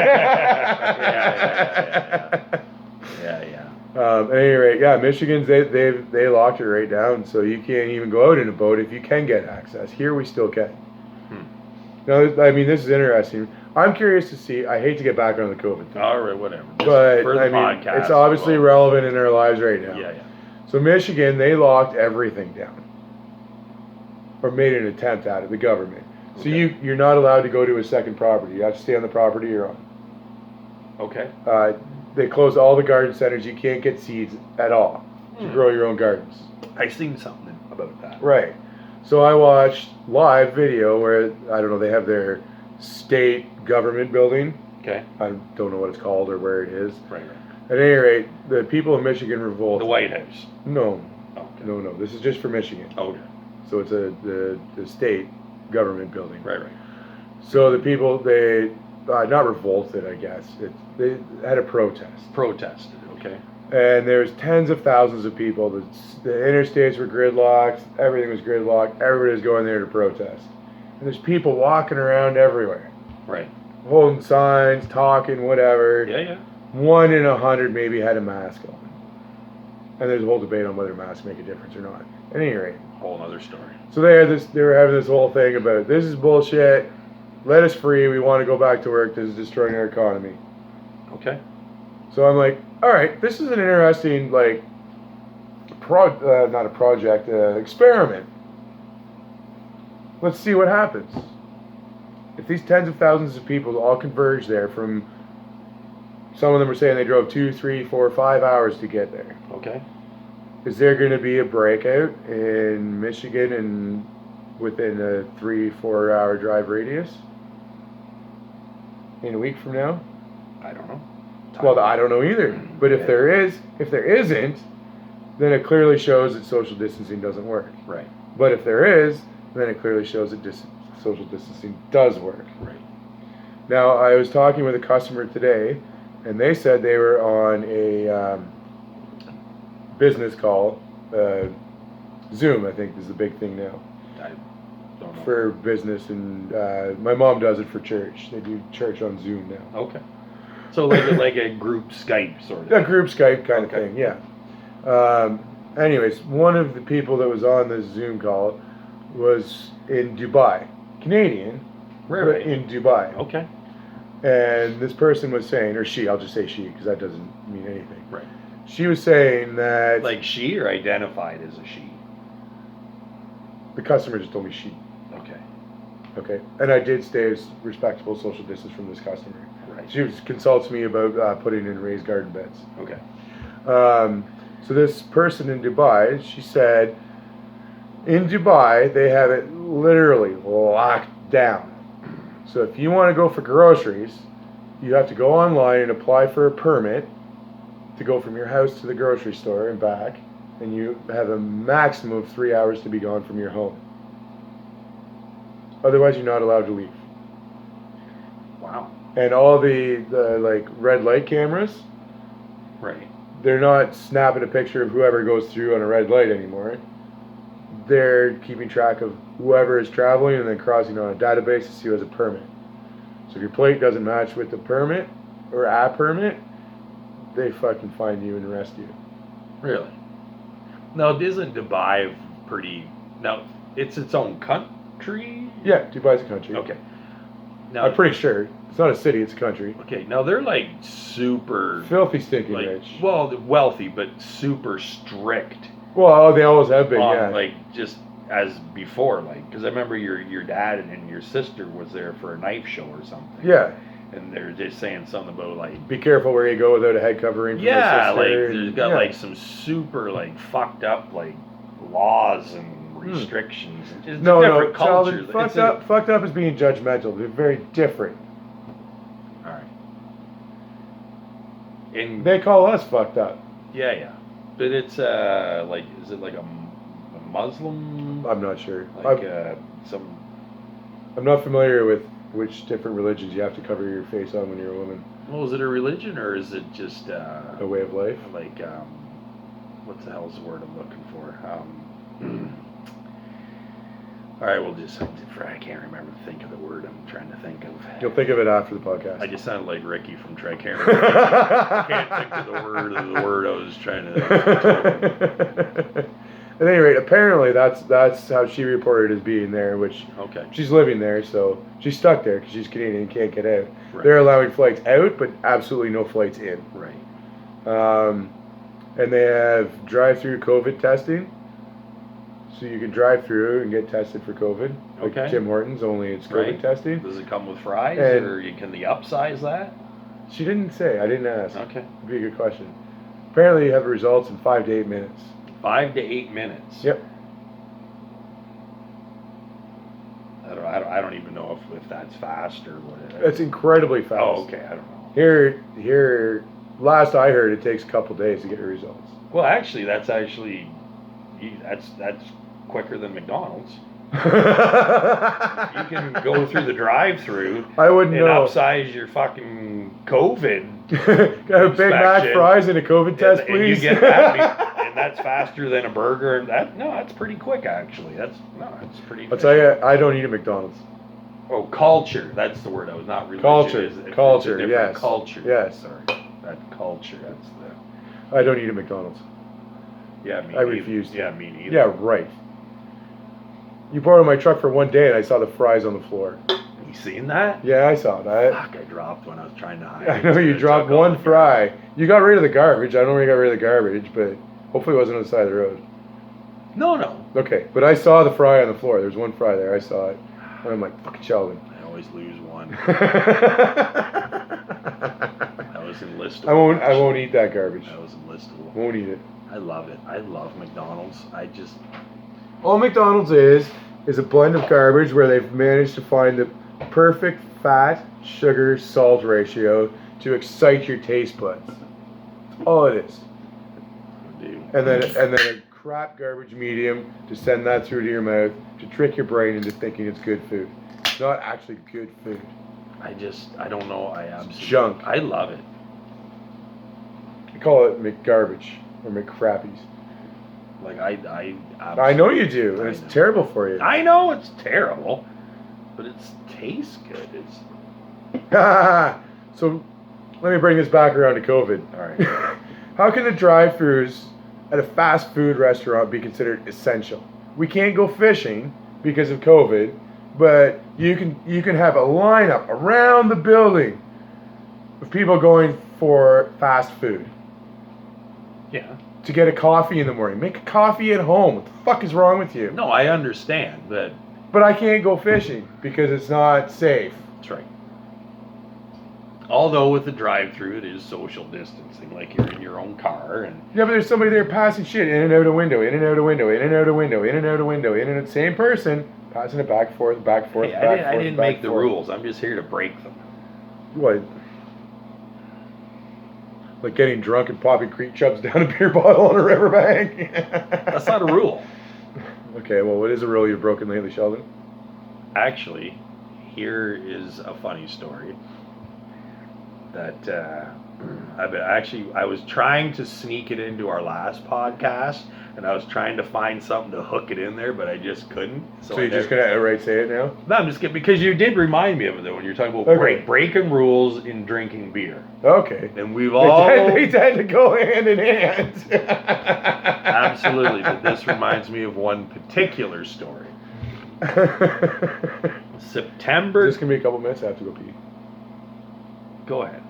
Yeah. At any rate, yeah, Michigan's, they locked it right down, so you can't even go out in a boat if you can get access. Here we still can. Now, I mean, this is interesting. I'm curious to see. I hate to get back on the COVID thing. All right, whatever. Just But, for the I mean, podcast, it's obviously relevant in our lives right now. Yeah. So Michigan, they locked everything down. Or made an attempt at it, the government. So Okay. you're not allowed to go to a second property. You have to stay on the property you're on. Okay. They closed all the garden centers. You can't get seeds at all to grow your own gardens. I seen something about that. Right. So I watched live video where, I don't know, they have their state government building. Okay. I don't know what it's called or where it is. Right. At any rate, the people of Michigan revolted. The White House. No. Okay. No. This is just for Michigan. Okay. So it's the state government building. Right. So the people, they, not revolted, I guess. They had a protest. Protested. Okay. And there's tens of thousands of people. The interstates were gridlocked. Everything was gridlocked. Everybody was going there to protest. And there's people walking around everywhere. Right. Holding signs, talking, whatever. Yeah. 1 in 100 maybe had a mask on. And there's a whole debate on whether masks make a difference or not. At any rate. Whole other story. So they were having this whole thing about, this is bullshit. Let us free. We want to go back to work. This is destroying our economy. Okay. So I'm like, all right, this is an interesting, like, experiment. Let's see what happens. If these tens of thousands of people all converge there from, some of them are saying they drove 2, 3, 4, 5 hours to get there. Okay. Is there going to be a breakout in Michigan and within a 3-4 hour drive radius? In a week from now? I don't know. Well, I don't know either. But if there isn't, then it clearly shows that social distancing doesn't work. Right. But if there is, then it clearly shows that social distancing does work. Right. Now, I was talking with a customer today, and they said they were on a business call. Zoom, I think, is the big thing now. I don't know. For business, and my mom does it for church. They do church on Zoom now. Okay. So like a group Skype sort of. A group Skype kind of Okay. thing, yeah. Anyways, one of the people that was on this Zoom call was in Dubai, Canadian, but in Dubai. Okay. And this person was saying, or she, I'll just say she, because that doesn't mean anything. Right. She was saying that Like she or identified as a she. the customer just told me she. Okay. Okay. And I did stay as respectable social distance from this customer. Right. She consults me about putting in raised garden beds. Okay. So this person in Dubai, she said, in Dubai, they have it literally locked down. So if you want to go for groceries, you have to go online and apply for a permit to go from your house to the grocery store and back, and you have a maximum of 3 hours to be gone from your home. Otherwise, you're not allowed to leave. Wow. And all the like red light cameras, Right. they're not snapping a picture of whoever goes through on a red light anymore. They're keeping track of whoever is traveling and then crossing on a database to see who has a permit. So if your plate doesn't match with the permit or a permit, they fucking find you and arrest you. Really? Now, isn't Dubai pretty? Now, it's its own country. Yeah, Dubai's a country. Okay. Now, I'm pretty sure it's not a city; it's a country. Okay. Now they're like super, Filthy, stinking like, rich. well, wealthy, but super strict. Well, they always have been. On, Yeah. like just as before, like because I remember your dad and your sister was there for a knife show or something. Yeah. And they're just saying something about like. Be careful where you go without a head covering. From Yeah, your like sister. there's got like some super like fucked up like laws and restrictions. And just No, different Sheldon, cultures. fucked up is being judgmental. They're very different. All right. And They call us fucked up. yeah, but it's like is it like a Muslim? I'm not sure. Like some. I'm not familiar with which different religions you have to cover your face on when you're a woman. Well, is it a religion or is it just A way of life. like what the hell's the word I'm looking for? All right, we'll just. I can't remember to think of the word I'm trying to think of. You'll think of it after the podcast. I just sounded like Ricky from Tricameron. I can't think of the word I was trying to. At any rate, apparently that's how she reported as being there, which Okay. she's living there, so she's stuck there because she's Canadian and can't get out. Right. They're allowing flights out, but absolutely no flights in. Right. And they have drive-through COVID testing, so you can drive through and get tested for COVID. Like Okay. Tim Hortons, only it's COVID Right. testing. Does it come with fries, And- or can they upsize that? She didn't say. I didn't ask. Okay. It'd be a good question. Apparently, you have results in 5 to 8 minutes. 5 to 8 minutes. Yep. I don't even know if that's fast or what. That's incredibly fast. Oh, okay. I don't know. Here, last I heard, it takes a couple days to get your results. Well, actually, that's quicker than McDonald's. You can go through the drive-through I wouldn't and know. upsize your fucking COVID. Got a Big Mac, inspection. fries, and a COVID test, and you please. get that, and that's faster than a burger. And that's pretty quick actually. That's pretty. I'll tell you, I don't eat at McDonald's. Oh, culture. That's the word. I was not religion. Culture. It's a Culture, different yes. Culture. Yes. Sorry. That culture. That's the. I don't eat at McDonald's. Yeah, me. I neither. refuse to. Yeah, me neither. Yeah, right. You borrowed my truck for one day, and I saw the fries on the floor. You seen that? Yeah, I saw that. Fuck! I dropped when I was trying to hide. I know you dropped one fry. You got rid of the garbage. I don't know where you got rid of the garbage, but hopefully it wasn't on the side of the road. No. Okay, but I saw the fry on the floor. There's one fry there. I saw it. And I'm like, fucking Sheldon. I always lose one. I That was enlistable. won't eat that garbage. That was enlistable. Won't eat it. I love it. I love McDonald's. All McDonald's is a blend of garbage where they've managed to find the perfect fat, sugar, salt ratio to excite your taste buds. That's all it is. do. And then a crap garbage medium to send that through to your mouth to trick your brain into thinking it's good food. It's not actually good food. I don't know. I absolutely. Junk. I love it. I call it McGarbage or McCrappies. Like I I know you do, and I it's know. terrible for you. I know it's terrible, but it tastes good. It's So let me bring this back around to COVID. all right. How can the drive-thrus at a fast food restaurant be considered essential? We can't go fishing because of COVID, but you can have a lineup around the building of people going for fast food Yeah. to get a coffee in the morning. Make a coffee at home. What the fuck is wrong with you? No, I understand that. But I can't go fishing because it's not safe. That's right. Although with the drive-through, it is social distancing. Like you're in your own car, and Yeah, but there's somebody there passing shit in and out a window, in and out a window, in and out a window, in and out a window, in and out. Same person passing it back, forth, back, forth, hey, back, forth. I didn't back, make the forth. rules. I'm just here to break them. What? Like getting drunk and popping creek chubs down a beer bottle on a riverbank? That's not a rule. Okay, well, what is a rule you've broken lately, Sheldon? Actually, here is a funny story that I was trying to sneak it into our last podcast, and I was trying to find something to hook it in there, but I just couldn't. So you're just gonna outright say it now? No, I'm just kidding, because you did remind me of it though when you're talking about Okay. breaking rules in drinking beer, Okay. and we've all They tend to go hand in hand. absolutely. But this reminds me of one particular story. September. Just give me a couple minutes. I have to go pee. Go ahead.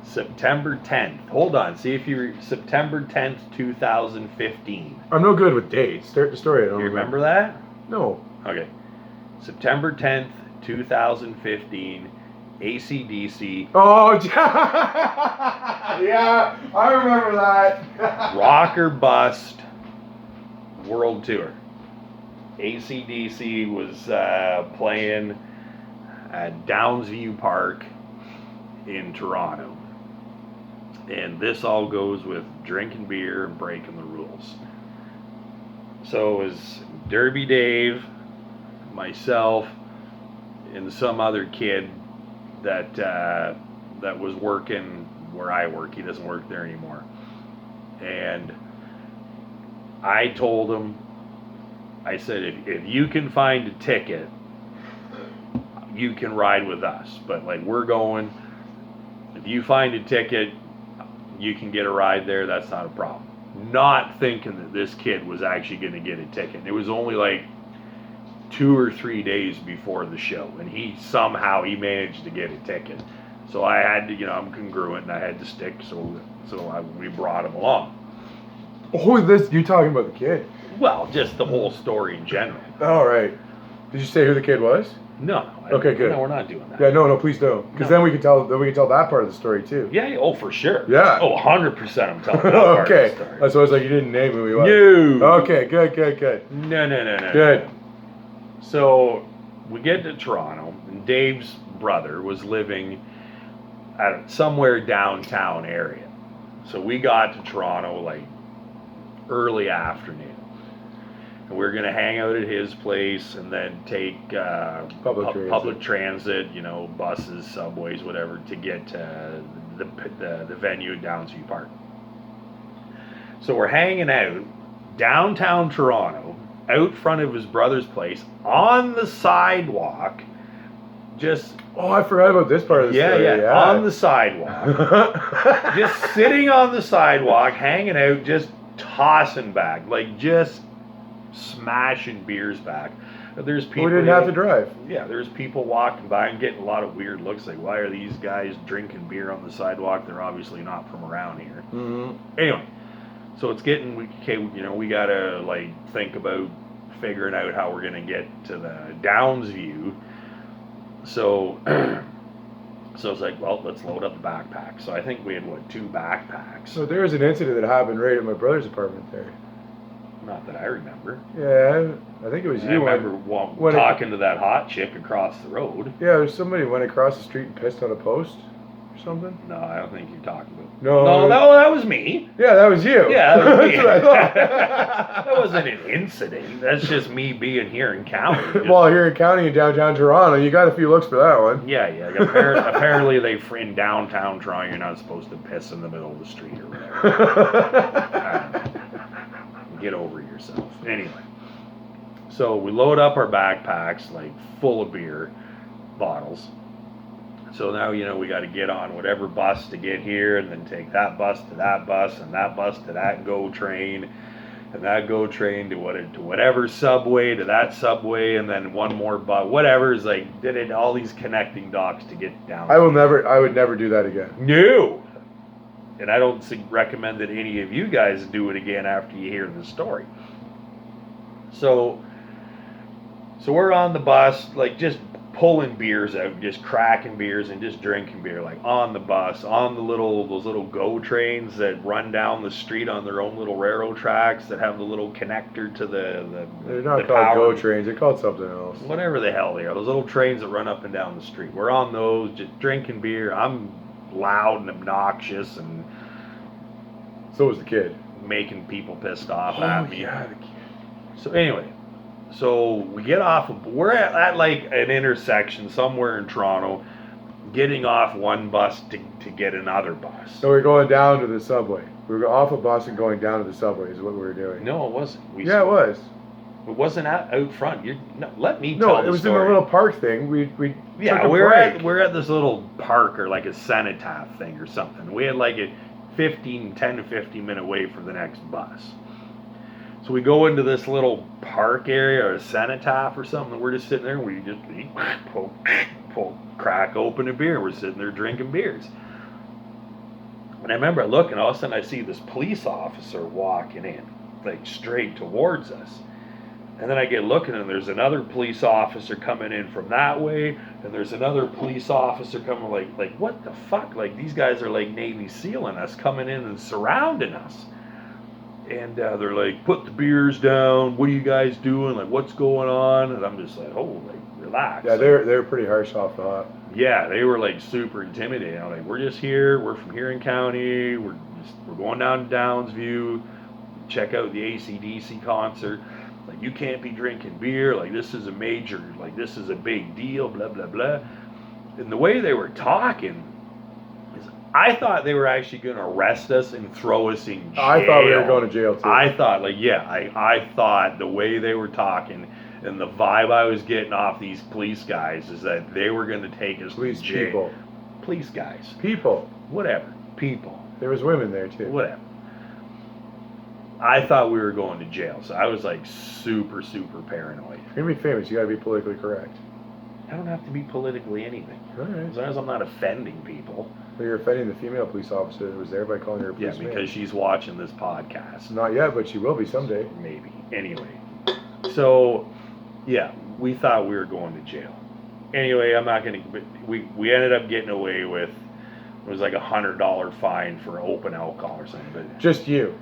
September 10th. Hold on. See if you September 10th, 2015. I'm no good with dates. Start the story. I don't You remember that? No. Okay. September 10th, 2015. AC/DC. Oh, yeah, I remember that. Rock or Bust World Tour. AC/DC was playing at Downsview Park in Toronto. And this all goes with drinking beer and breaking the rules. So it was Derby Dave, myself, and some other kid that was working where I work. He doesn't work there anymore. And I told him, I said, if you can find a ticket, you can ride with us. But like, we're going, if you find a ticket, you can get a ride there. That's not a problem. Not thinking that this kid was actually going to get a ticket. It was only like 2 or 3 days before the show, and he managed to get a ticket. So I had to, I'm congruent, and I had to stick. We brought him along. Oh, you talking about the kid? Well, just the whole story in general. All right. Did you say who the kid was? No. Okay, good. No, we're not doing that. Yeah, no, please don't, because then we can tell that part of the story too. Yeah. Oh, for sure. Yeah. Oh, 100%. I'm telling that part Okay. of the story. So it's like you didn't name who he was. No. Okay. Good. No. Good. So we get to Toronto, and Dave's brother was living at somewhere downtown area. So we got to Toronto like early afternoon. And we were going to hang out at his place and then take public transit, buses, subways, whatever, to get to the venue at Downsview Park. So we're hanging out downtown Toronto, out front of his brother's place, on the sidewalk, just... Oh, I forgot about this part of the story. Yeah, on the sidewalk. Just sitting on the sidewalk, hanging out, just tossing back, like just smashing beers back. There's people... We didn't have to drive. Yeah, there's people walking by and getting a lot of weird looks, like, why are these guys drinking beer on the sidewalk? They're obviously not from around here. Mm-hmm. Anyway, so it's getting, we gotta like think about figuring out how we're gonna get to the Downsview. So it's like, well, let's load up the backpack. So I think we had 2 backpacks. So there was an incident that happened right at my brother's apartment there. Not that I remember. Yeah, I think it was I you. remember talking to that hot chick across the road. Yeah, there's somebody who went across the street and pissed on a post or something. No, I don't think you're talking about. No, that was me. Yeah, that was you. Yeah, that was me. That's what I thought. That wasn't an incident. That's just me being here in county. Well, here in county in downtown Toronto, you got a few looks for that one. Yeah. Apparently, in downtown Toronto, you're not supposed to piss in the middle of the street or whatever. Get over yourself. Anyway, so we load up our backpacks like full of beer bottles. So now, we got to get on whatever bus to get here, and then take that bus to that bus, and that bus to that GO train, and that GO train to whatever subway, to that subway, and then one more bus. Whatever is like, all these connecting docks to get down. I would never do that again. No. And I don't recommend that any of you guys do it again after you hear the story. So we're on the bus, like just pulling beers out, just cracking beers and just drinking beer, like on the bus, on those little GO trains that run down the street on their own little railroad tracks that have the little connector to the They're not the called power. GO trains. They're called something else. Whatever the hell they are, those little trains that run up and down the street. We're on those, just drinking beer. I'm loud and obnoxious and So was the kid. making people pissed off at me. Yeah, the kid. So anyway, we get off. We're at like an intersection somewhere in Toronto. getting off one bus to get another bus. So we're going down to the subway. We were off a bus and going down to the subway is what we were doing. No, it wasn't. Yeah, it was. It wasn't out front. Let me No, tell it the was story. in the little park thing. We Yeah, took a break. we're at this little park or like a cenotaph thing or something. We had like a 10 to 15 minute wait for the next bus. So we go into this little park area or a cenotaph or something. We're just sitting there and we just crack open a beer. We're sitting there drinking beers. And I remember looking, all of a sudden I see this police officer walking in, like straight towards us. And then I get looking and there's another police officer coming in from that way, and there's another police officer coming like what the fuck? Like these guys are like Navy SEAling us, coming in and surrounding us. And they're like, put the beers down, what are you guys doing? Like what's going on? And I'm just like, oh, like relax. Yeah, they're pretty harsh off the hop. Yeah, they were like super intimidating. I'm like, we're just here, we're from Huron County, we're going down to Downsview, check out the AC/DC concert. Like, you can't be drinking beer. Like, this is a major, like, this is a big deal, blah, blah, blah. And the way they were talking is, I thought they were actually going to arrest us and throw us in jail. I thought we were going to jail, too. I thought, like, yeah, I thought the way they were talking and the vibe I was getting off these police guys is that they were going to take us Police to jail. people. Police guys. People. Whatever. People. There was women there, too. Whatever. I thought we were going to jail, so I was like super, super paranoid. If you're going to be famous, you got to be politically correct. I don't have to be politically anything. All right. As long as I'm not offending people. Well, you're offending the female police officer that was there by calling her a Yeah, policeman. because she's watching this podcast. Not yet, but she will be someday. Maybe. Anyway. So, yeah, we thought we were going to jail. Anyway, I'm not going to... We ended up getting away with... It was like $100 fine for open alcohol or something. But Just you.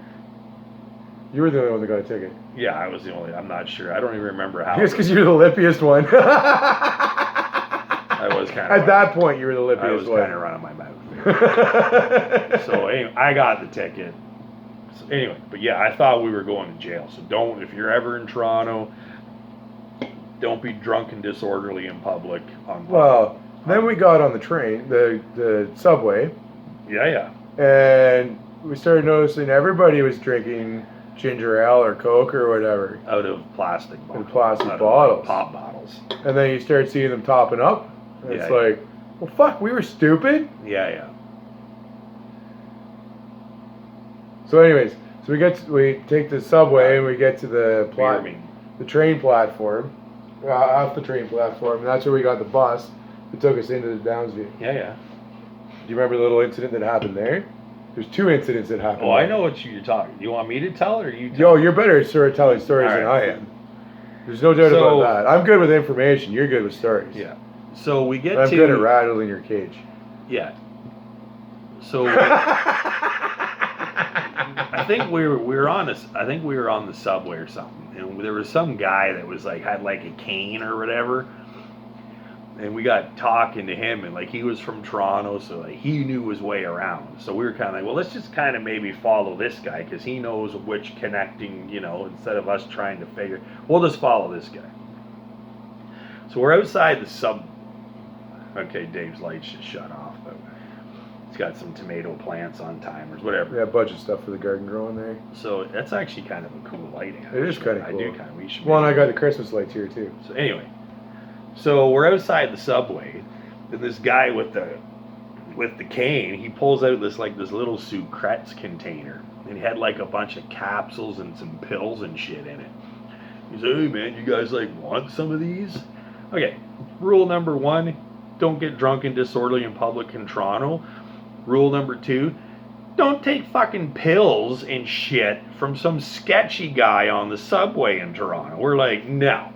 You were the only one that got a ticket. yeah, I was the only... I'm not sure. I don't even remember how... Just because you're the lippiest one. I was kind of... At that point, you were the lippiest I was one. kind of running my mouth. So anyway, I got the ticket. So anyway, but yeah, I thought we were going to jail. So don't, if you're ever in Toronto, don't be drunk and disorderly in public. Well, then we got on the train, the subway, Yeah. and we started noticing everybody was drinking ginger ale or Coke or whatever. Out of plastic bottles. In plastic Out of, bottles. like, pop bottles. And then you start seeing them topping up. And it's like, well, fuck, we were stupid. Yeah. So anyways, we take the subway and we get to the train platform, off the train platform, and that's where we got the bus that took us into the Downsview. Yeah. Do you remember the little incident that happened there? There's two incidents that happened. Oh, I there. know what you're talking. You want me to tell it or you tell? Yo, you're better at sort of telling stories All than right. I am. There's no doubt So- about that. I'm good with information. You're good with stories. Yeah. So we get And I'm to... good at rattling your cage. Yeah. So... I think we were on the subway or something, and there was some guy that was like had like a cane or whatever, and we got talking to him, and like he was from Toronto, so like he knew his way around. So we were kind of like, well, let's just kind of maybe follow this guy because he knows which connecting, instead of us trying to figure, we'll just follow this guy. So we're outside the sub. Okay, Dave's lights just shut off, but he's got some tomato plants on timers, whatever. Yeah, a bunch of stuff for the garden growing there. So that's actually kind of a cool lighting. It is actually. kinda cool. I do kind of. We should. Well, and I got the Christmas lights here too. So anyway, so we're outside the subway, and this guy with the cane, he pulls out this little Sucrets container, and he had like a bunch of capsules and some pills and shit in it. He said, "Hey man, you guys like want some of these?" Okay, rule number 1: don't get drunk and disorderly in public in Toronto. Rule number 2: don't take fucking pills and shit from some sketchy guy on the subway in Toronto. We're like, no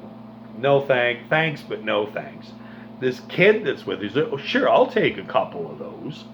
thanks, but no thanks. This kid that's with us, oh, sure, I'll take a couple of those.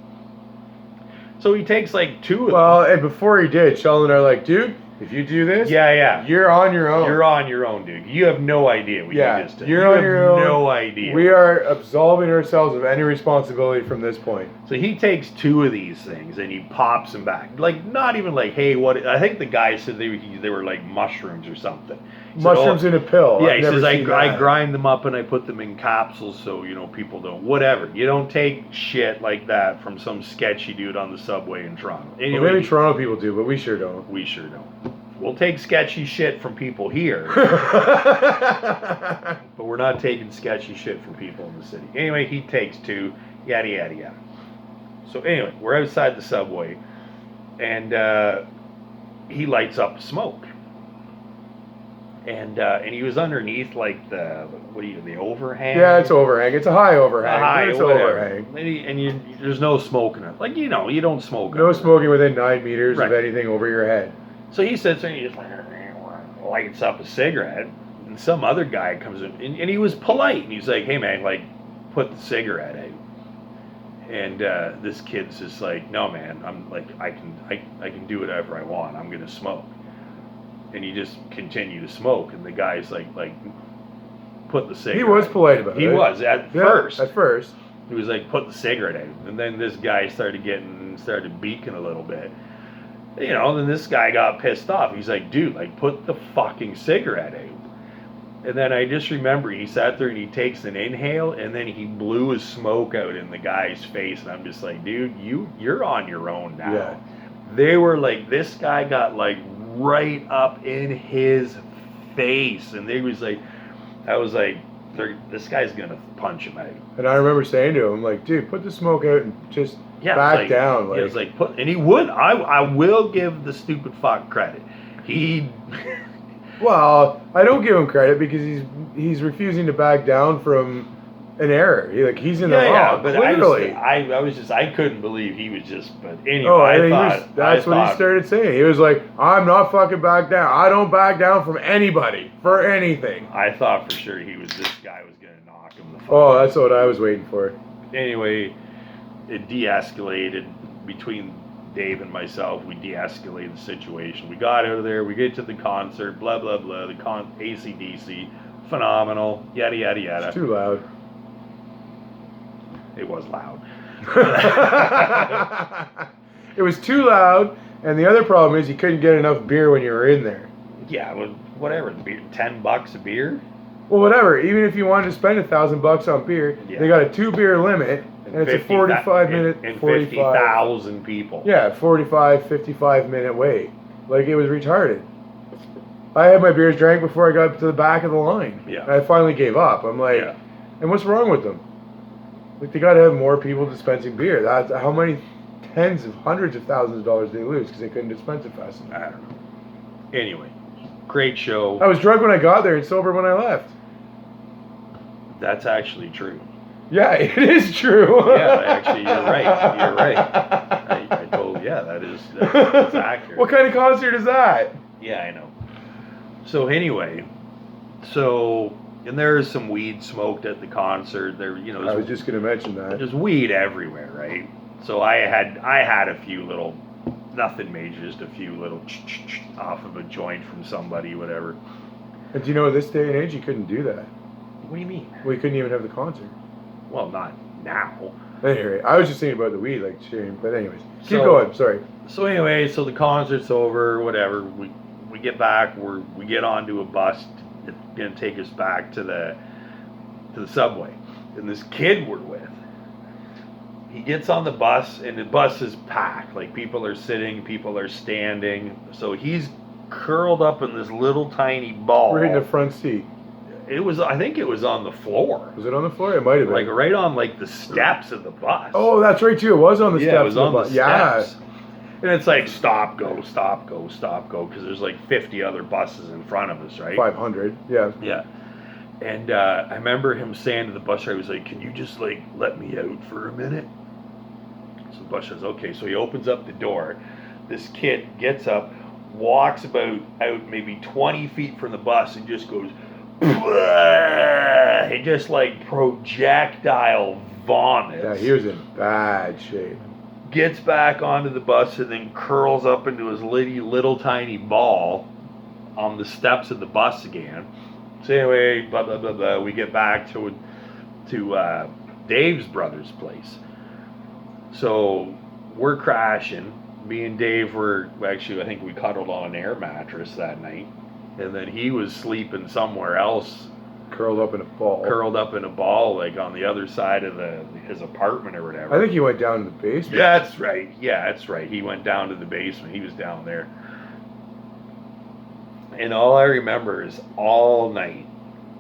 So he takes like 2 of them. Well, and before he did, Sheldon and I are like, dude, if you do this, Yeah. you're on your own. You're on your own, dude. You have no idea what you just did. you're on your own. No idea. We are absolving ourselves of any responsibility from this point. So he takes 2 of these things and he pops them back. Like, not even like, hey, what? I think the guy said they were like mushrooms or something. mushrooms in a pill. Yeah, I've he never says, seen I that. grind them up and I put them in capsules so, people don't, whatever. You don't take shit like that from some sketchy dude on the subway in Toronto. Anyway, Well, maybe Toronto people do, but we sure don't. we sure don't. We'll take sketchy shit from people here, but we're not taking sketchy shit from people in the city. Anyway, he takes 2, yada, yada, yada. So anyway, we're outside the subway, and he lights up smoke. And he was underneath like the overhang. Yeah, it's overhang. It's a high overhang. High, It's whatever. overhang. There's no smoke in it. Like you don't smoke. No under smoking within 9 meters Right. of anything over your head. So he sits there and he just lights up a cigarette, and some other guy comes in, and he was polite, and he's like, "Hey man, like, put the cigarette out." And this kid's just like, "No man, I'm like, I can do whatever I want. I'm gonna smoke." And he just continued to smoke, and the guy's like, put the cigarette. He was polite about it. He was at Yeah, first. At first. He was like, put the cigarette out. And then this guy started beaking a little bit. Then this guy got pissed off. He's like, dude, like, put the fucking cigarette out. And then I just remember he sat there and he takes an inhale, and then he blew his smoke out in the guy's face. And I'm just like, dude, you're on your own now. Yeah. They were like, this guy got like right up in his face. And I was like, this guy's going to punch him out. And I remember saying to him, like, dude, put the smoke out and just back down. Like, it was like, and he would. I will give the stupid fuck credit. He. Well, I don't give him credit because he's refusing to back down from an error. He's in the wrong. But clearly. I couldn't believe he was just. But anyway, That's what he started saying. He was like, I'm not fucking back down. I don't back down from anybody for anything. I thought for sure this guy was gonna knock him the fuck. Oh, that's what I was waiting for. Anyway, it de-escalated between Dave and myself. We de-escalated the situation. We got out of there. We get to the concert. Blah blah blah. The AC/DC, phenomenal. Yada yada yada. It's too loud. It was loud. It was too loud, and the other problem is you couldn't get enough beer when you were in there. Yeah, well, whatever. $10 a beer. Well, whatever. Even if you wanted to spend $1,000 on beer, Yeah. they got a 2-beer limit, and it's a 45-minute, and 45. 50,000 people. Yeah, 45, 55-minute wait. Like, it was retarded. I had my beers drank before I got to the back of the line. Yeah. And I finally gave up. I'm like, Yeah. and what's wrong with them? Like, they got to have more people dispensing beer. That's how many tens of hundreds of thousands of dollars they lose because they couldn't dispense it fast enough. I don't know. Anyway, great show. I was drunk when I got there and sober when I left. That's actually true. Yeah, it is true. Yeah, actually, you're right. You're right. I told, that's accurate. What kind of concert is that? Yeah, I know. So anyway, and there's some weed smoked at the concert. There, I was just going to mention that. there's weed everywhere, right? So I had a few little, nothing major, just a few little off of a joint from somebody, whatever. And do you know, this day and age, you couldn't do that. What do you mean? We couldn't even have the concert. Well, not now. Anyway, I was just thinking about the weed, like, sharing. But anyways, keep So- going. Sorry. So anyway, so the concert's over, whatever. We get back. We get onto a bus. It's gonna take us back to the subway. And this kid we're with, he gets on the bus, and the bus is packed. Like, people are sitting, people are standing. So he's curled up in this little tiny ball. Right in the front seat. I think it was on the floor. Was it on the floor? It might have been. Like right on like the steps of the bus. Oh, that's right too. It was on the steps. Yeah, it was on the Yeah. steps. And it's like stop, go, stop, go, stop, go, because there's like 50 other buses in front of us, right? 500. Yeah. Yeah. And I remember him saying to the bus driver, he was like, "Can you just like let me out for a minute?" So the bus says, "Okay." So he opens up the door. This kid gets up, walks about out maybe 20 feet from the bus, and just goes, "Bleh!" He just like projectile vomits. Yeah, he was in bad shape. Gets back onto the bus and then curls up into his little tiny ball on the steps of the bus again. So anyway, blah blah blah blah. We get back to Dave's brother's place. So we're crashing. Me and Dave were actually, I think we cuddled on an air mattress that night. and then he was sleeping somewhere else, Curled up in a ball. curled up in a ball, like on the other side of his apartment or whatever. I think he went down to the basement. That's right. Yeah, that's right. He went down to the basement. He was down there. And all I remember is all night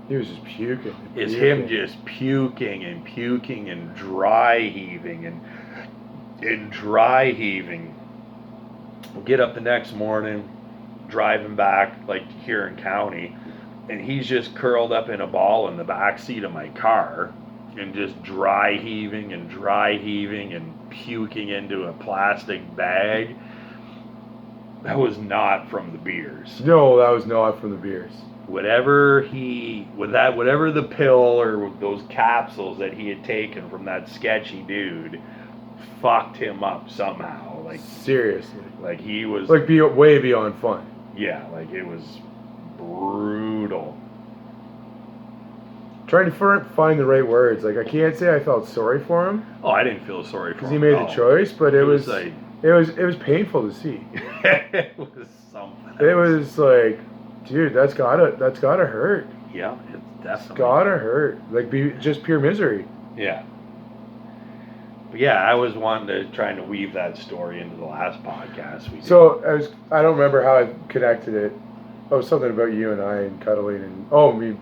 He was just puking. is him just puking and dry heaving and dry heaving. Get up the next morning, driving back like here in county, and he's just curled up in a ball in the back seat of my car and just dry heaving and puking into a plastic bag. That was not from the beers. No, that was not from the beers. Whatever the pill or those capsules that he had taken from that sketchy dude fucked him up somehow. Like Seriously. like he was Like way beyond fun. yeah, like it was brutal. Trying to find the right words. Like I can't say I felt sorry for him Oh, I didn't feel sorry for because him. he made at the all. choice, but it was like it was painful to see. it was something. It else. was like, dude, that's gotta hurt. Yeah, it's It's definitely gotta hurt. Like just pure misery. yeah. But yeah, I was trying to weave that story into the last podcast we did. So I don't remember how I connected it. Oh, something about you and I and cuddling and it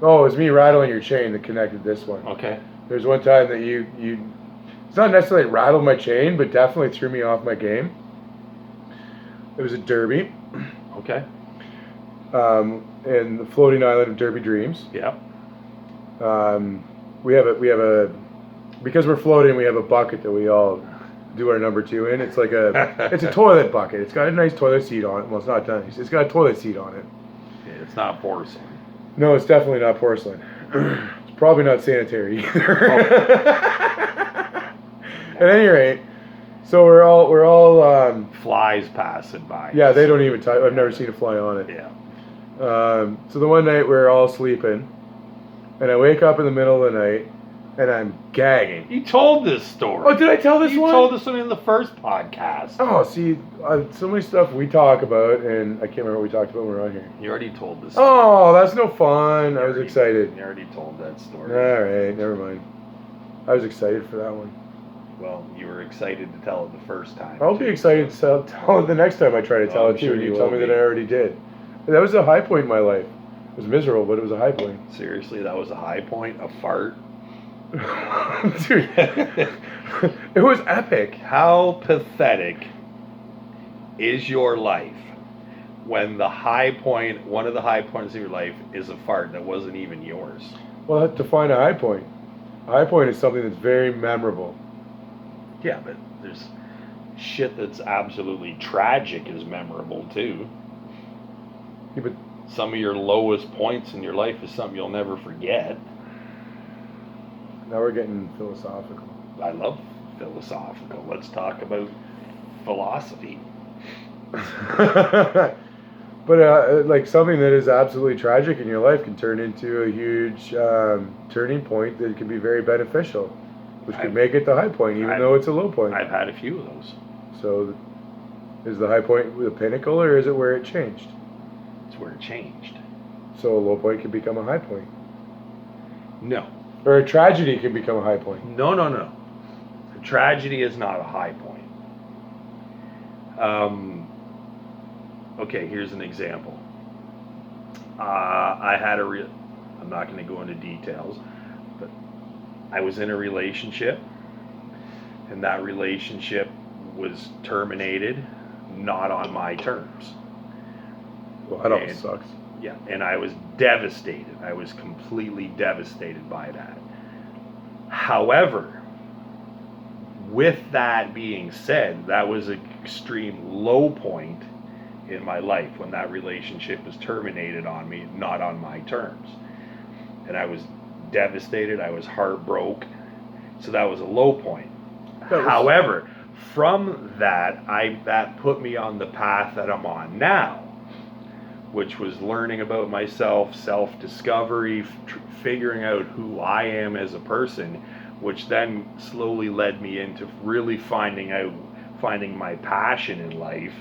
was me rattling your chain that connected this one. Okay. There's one time that you it's not necessarily rattled my chain, but definitely threw me off my game. It was a derby, Okay. in the floating island of Derby Dreams. Yeah. We have a because we're floating. We have a bucket that we all do our number 2 in. It's like it's a toilet bucket. It's got a nice toilet seat on it. Well, it's not nice. It's got a toilet seat on it. Yeah, it's not porcelain. No, it's definitely not porcelain. It's probably not sanitary either. At any rate, so we're all Flies passing by. yeah, they don't even touch. I've never seen a fly on it. Yeah. So the one night we're all sleeping, and I wake up in the middle of the night, and I'm gagging. You told this story. Oh, did I tell this you one? told this one in the first podcast. Oh, see, so many stuff we talk about, and I can't remember what we talked about when we were on here. You already told this. Oh, that's no fun. I was excited. You already told that story. All right, never mind. I was excited for that one. Well, you were excited to tell it the first time. I'll be excited to tell it the next time I try to tell Oh, it I'm too. sure And you you tell will me be. that I already did. That was a high point in my life. It was miserable, but it was a high point. Seriously, that was a high point. A fart. Dude, it was epic. How pathetic is your life when one of the high points of your life is a fart that wasn't even yours? Well, to find a high point. A high point is something that's very memorable. Yeah, but there's shit that's absolutely tragic is memorable too. Yeah, but Some of your lowest points in your life is something you'll never forget. now we're getting philosophical. I love philosophical. Let's talk about philosophy. But like something that is absolutely tragic in your life can turn into a huge turning point that can be very beneficial, which could make it the high point, even though it's a low point. I've had a few of those. So, is the high point the pinnacle, or is it where it changed? It's where it changed. So a low point can become a high point, No. or a tragedy can become a high point. No. A tragedy is not a high point. Okay, here's an example. I had I'm not going to go into details, but I was in a relationship, and that relationship was terminated, not on my terms. Well, that always And- sucks. Yeah, and I was devastated. I was completely devastated by that. However, with that being said, that was an extreme low point in my life when that relationship was terminated on me, not on my terms. And I was devastated. I was heartbroken. So that was a low point. However, from that, that put me on the path that I'm on now, which was learning about myself, self-discovery, figuring out who I am as a person, which then slowly led me into really finding my passion in life,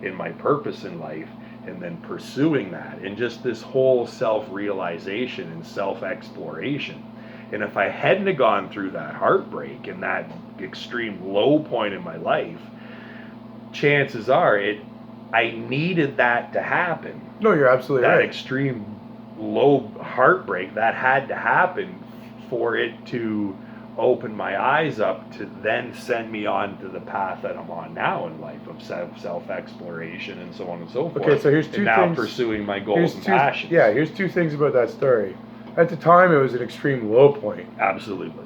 in my purpose in life, and then pursuing that, and just this whole self-realization and self-exploration. And if I hadn't have gone through that heartbreak and that extreme low point in my life, chances are I needed that to happen. No, you're absolutely That right. extreme low heartbreak, that had to happen for it to open my eyes up to then send me on to the path that I'm on now in life of self-exploration and so on and so forth. Okay, so here's two and now things. pursuing my goals and two, passions. Yeah, here's two things about that story. At the time, it was an extreme low point, Absolutely.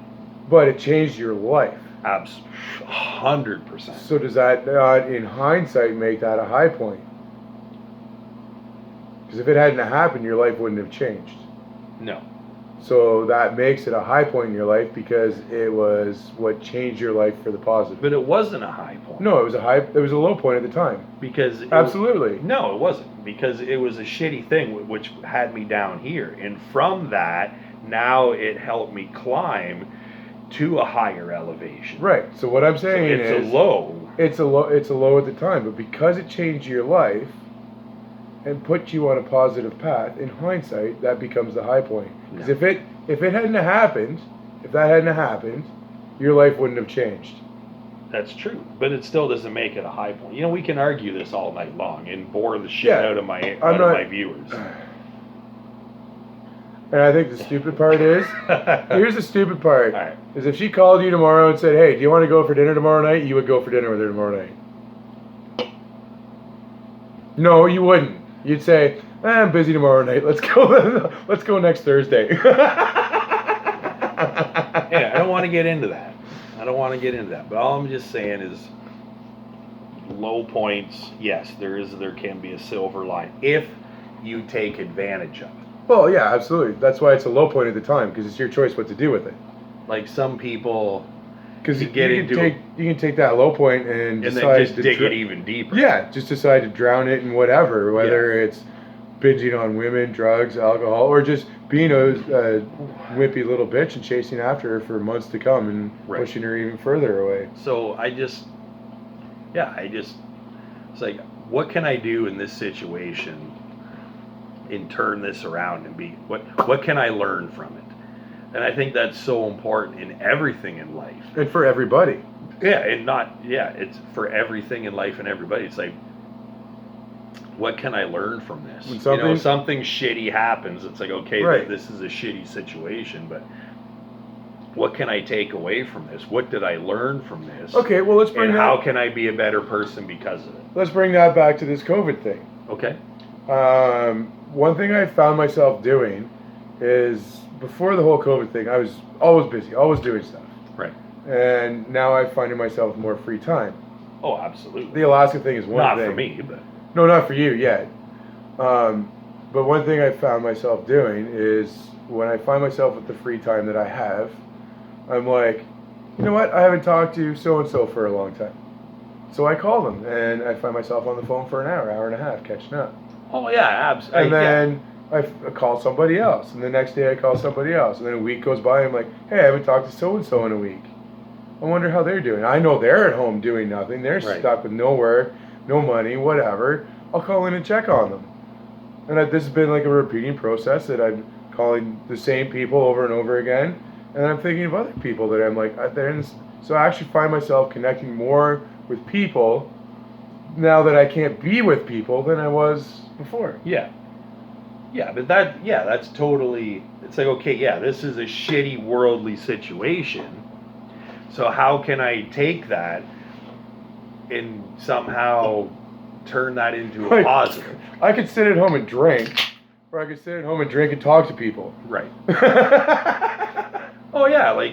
but it changed your life. 100%. So does that not, in hindsight, make that a high point? Because if it hadn't happened, your life wouldn't have changed. No. So that makes it a high point in your life because it was what changed your life for the positive. But it wasn't a high point. No, it was a low point at the time. Because Absolutely. No, it wasn't, because it was a shitty thing which had me down here, and from that, now it helped me climb to a higher elevation. Right. So what I'm So saying it's is a low. It's a low at the time, but because it changed your life and put you on a positive path, in hindsight, that becomes the high point. Because No. if it hadn't happened, if that hadn't happened, your life wouldn't have changed. That's true, but it still doesn't make it a high point. You know, we can argue this all night long and bore the shit Yeah, out of my viewers. And I think the stupid part is, here's the stupid part, All right. is if she called you tomorrow and said, hey, do you want to go for dinner tomorrow night? You would go for dinner with her tomorrow night. No, you wouldn't. You'd say, I'm busy tomorrow night. Let's go. Let's go next Thursday. Yeah, I don't want to get into that. But all I'm just saying is, low points, yes, there can be a silver line if you take advantage of it. Well, yeah, absolutely. That's why it's a low point at the time, because it's your choice what to do with it. Like some people, Because You you get can into take you can take that low point and and decide then just to dig it even deeper. Yeah, just decide to drown it in whatever, whether it's binging on women, drugs, alcohol, or just being a wimpy little bitch and chasing after her for months to come and Right. pushing her even further away. So it's like, what can I do in this situation and turn this around and what can I learn from it? And I think that's so important in everything in life. And for everybody. It's for everything in life and everybody. It's like, what can I learn from this? When something shitty happens. It's like, okay, Right. this is a shitty situation, but what can I take away from this? What did I learn from this? Okay, well let's bring And that. how can I be a better person because of it? Let's bring that back to this COVID thing. Okay. One thing I found myself doing is before the whole COVID thing, I was always busy, always doing stuff. Right. And now I'm finding myself with more free time. Oh, absolutely. The Alaska thing is one Not thing. for me, but No, not for you yet. But one thing I found myself doing is when I find myself with the free time that I have, I'm like, you know what? I haven't talked to so-and-so for a long time. So I call them and I find myself on the phone for an hour and a half catching up. oh yeah, absolutely. And then I call somebody else. And the next day I call somebody else. And then a week goes by and I'm like, hey, I haven't talked to so-and-so in a week. I wonder how they're doing. I know they're at home doing nothing. They're Right. stuck with nowhere, no money, whatever. I'll call in and check on them. And this has been like a repeating process that I'm calling the same people over and over again. And I'm thinking of other people that I'm like, so I actually find myself connecting more with people now that I can't be with people than I was before. Yeah, but that's totally. It's like, okay, yeah, this is a shitty worldly situation. So how can I take that and somehow turn that into a Right. positive? I could sit at home and drink, or I could sit at home and drink and talk to people. Right. Oh yeah, like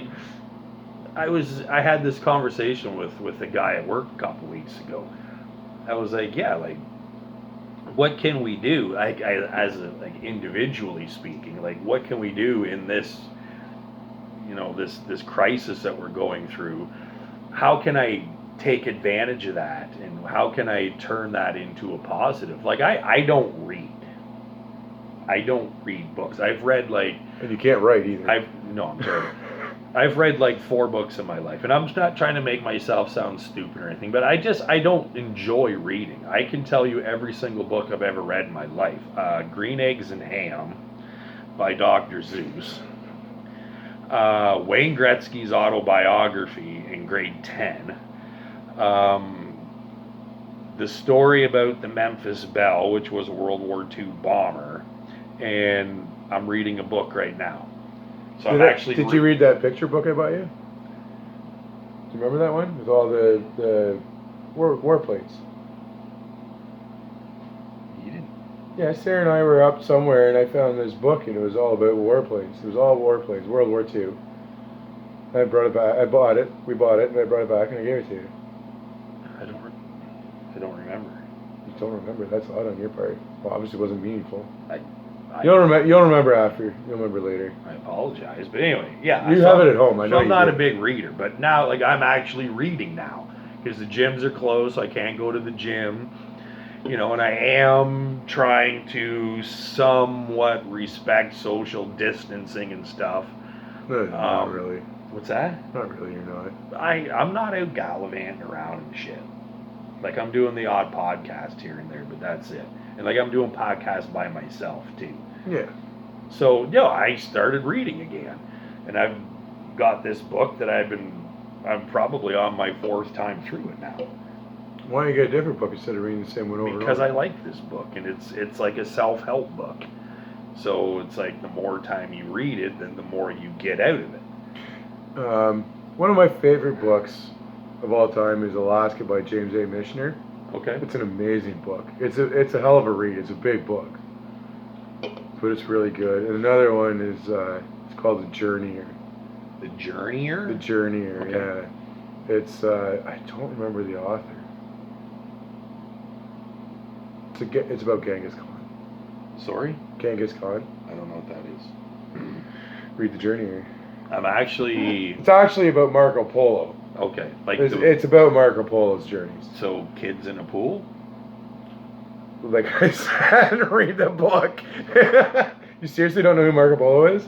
I had this conversation with a guy at work a couple weeks ago. I was like, yeah, like, what can we do? Like individually speaking, like, what can we do in this, this crisis that we're going through? How can I take advantage of that, and how can I turn that into a positive? Like, I don't read. I don't read books. I've read like And you can't write either. I'm terrible. I've read like 4 books in my life, and I'm just not trying to make myself sound stupid or anything, but I don't enjoy reading. I can tell you every single book I've ever read in my life. Green Eggs and Ham by Dr. Seuss. Wayne Gretzky's autobiography in grade 10. The story about the Memphis Belle, which was a World War II bomber, and I'm reading a book right now. So Did you read that picture book I bought you? Do you remember that one with all the war planes? You didn't. Yeah, Sarah and I were up somewhere, and I found this book, and it was all about warplanes. It was all warplanes, World War II. I brought it back. I bought it. We bought it, and I brought it back, and I gave it to you. I don't remember. You don't remember? That's odd on your part. Well, obviously, it wasn't meaningful. You don't remember. You'll remember after. You'll remember later. I apologize, but anyway, yeah. You have it at home. I know. So I'm not a big reader, but now, like, I'm actually reading now because the gyms are closed, so I can't go to the gym. You know, and I am trying to somewhat respect social distancing and stuff. No, not really. What's that? Not really. You're not. I'm not out gallivanting around and shit. Like, I'm doing the odd podcast here and there, but that's it. And like, I'm doing podcasts by myself too. Yeah. So, I started reading again, and I've got this book that I'm probably on my 4th time through it now. Why don't you get a different book instead of reading the same one over? Because I like this book, and it's like a self-help book. So it's like the more time you read it, then the more you get out of it. One of my favorite books of all time is Alaska by James A. Michener. Okay. It's an amazing book. It's a hell of a read. It's a big book, but it's really good. And another one is it's called The Journeyer. The Journeyer? The Journeyer, Okay. yeah. It's I don't remember the author. It's about Genghis Khan. Sorry? Genghis Khan. I don't know what that is. Read The Journeyer. It's actually about Marco Polo. Okay. It's about Marco Polo's journeys. So, kids in a pool? Like I said, read the book. You seriously don't know who Marco Polo is?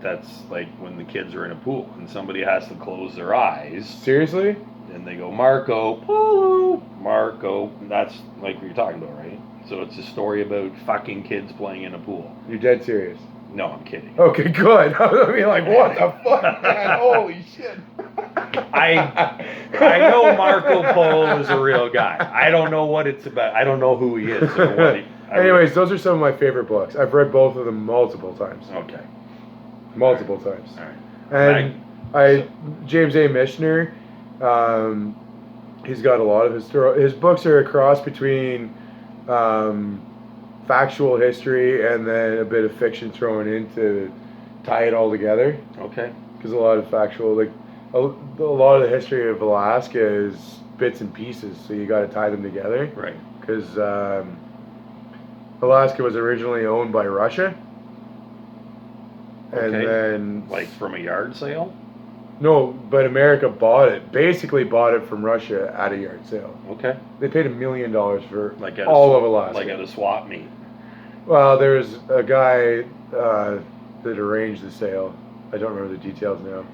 That's like when the kids are in a pool and somebody has to close their eyes. Seriously? And they go, Marco Polo, Marco. That's like what you're talking about, right? So it's a story about fucking kids playing in a pool. You're dead serious? No, I'm kidding. Okay, good. I mean, like, what the fuck, man? Holy shit. I know Marco Polo is a real guy. I don't know what it's about. I don't know who he is or what Anyways, those are some of my favorite books. I've read both of them multiple times. Okay. Multiple times. All right. And James A. Michener, he's got a lot of his books are a cross between factual history and then a bit of fiction thrown in to tie it all together. Okay. Because a lot of factual, like a lot of the history of Alaska is bits and pieces, so you got to tie them together. Right. Because Alaska was originally owned by Russia. Okay. And then, like from a yard sale? No, but America basically bought it from Russia at a yard sale. Okay. They paid $1 million for Like all of Alaska. Like at a swap meet. Well, there's a guy that arranged the sale. I don't remember the details now,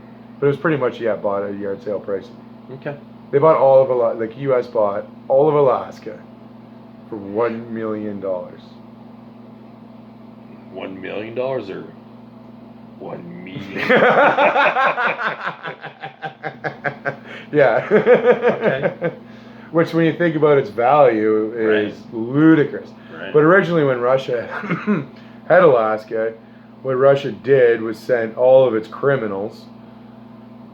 but it was pretty much bought at a yard sale price. Okay. They bought all of Alaska. Like U.S. bought all of Alaska for $1 million. $1 million or 1 million? Yeah. Okay. Which, when you think about its value, is ludicrous. Right. But originally, when Russia had Alaska, what Russia did was send all of its criminals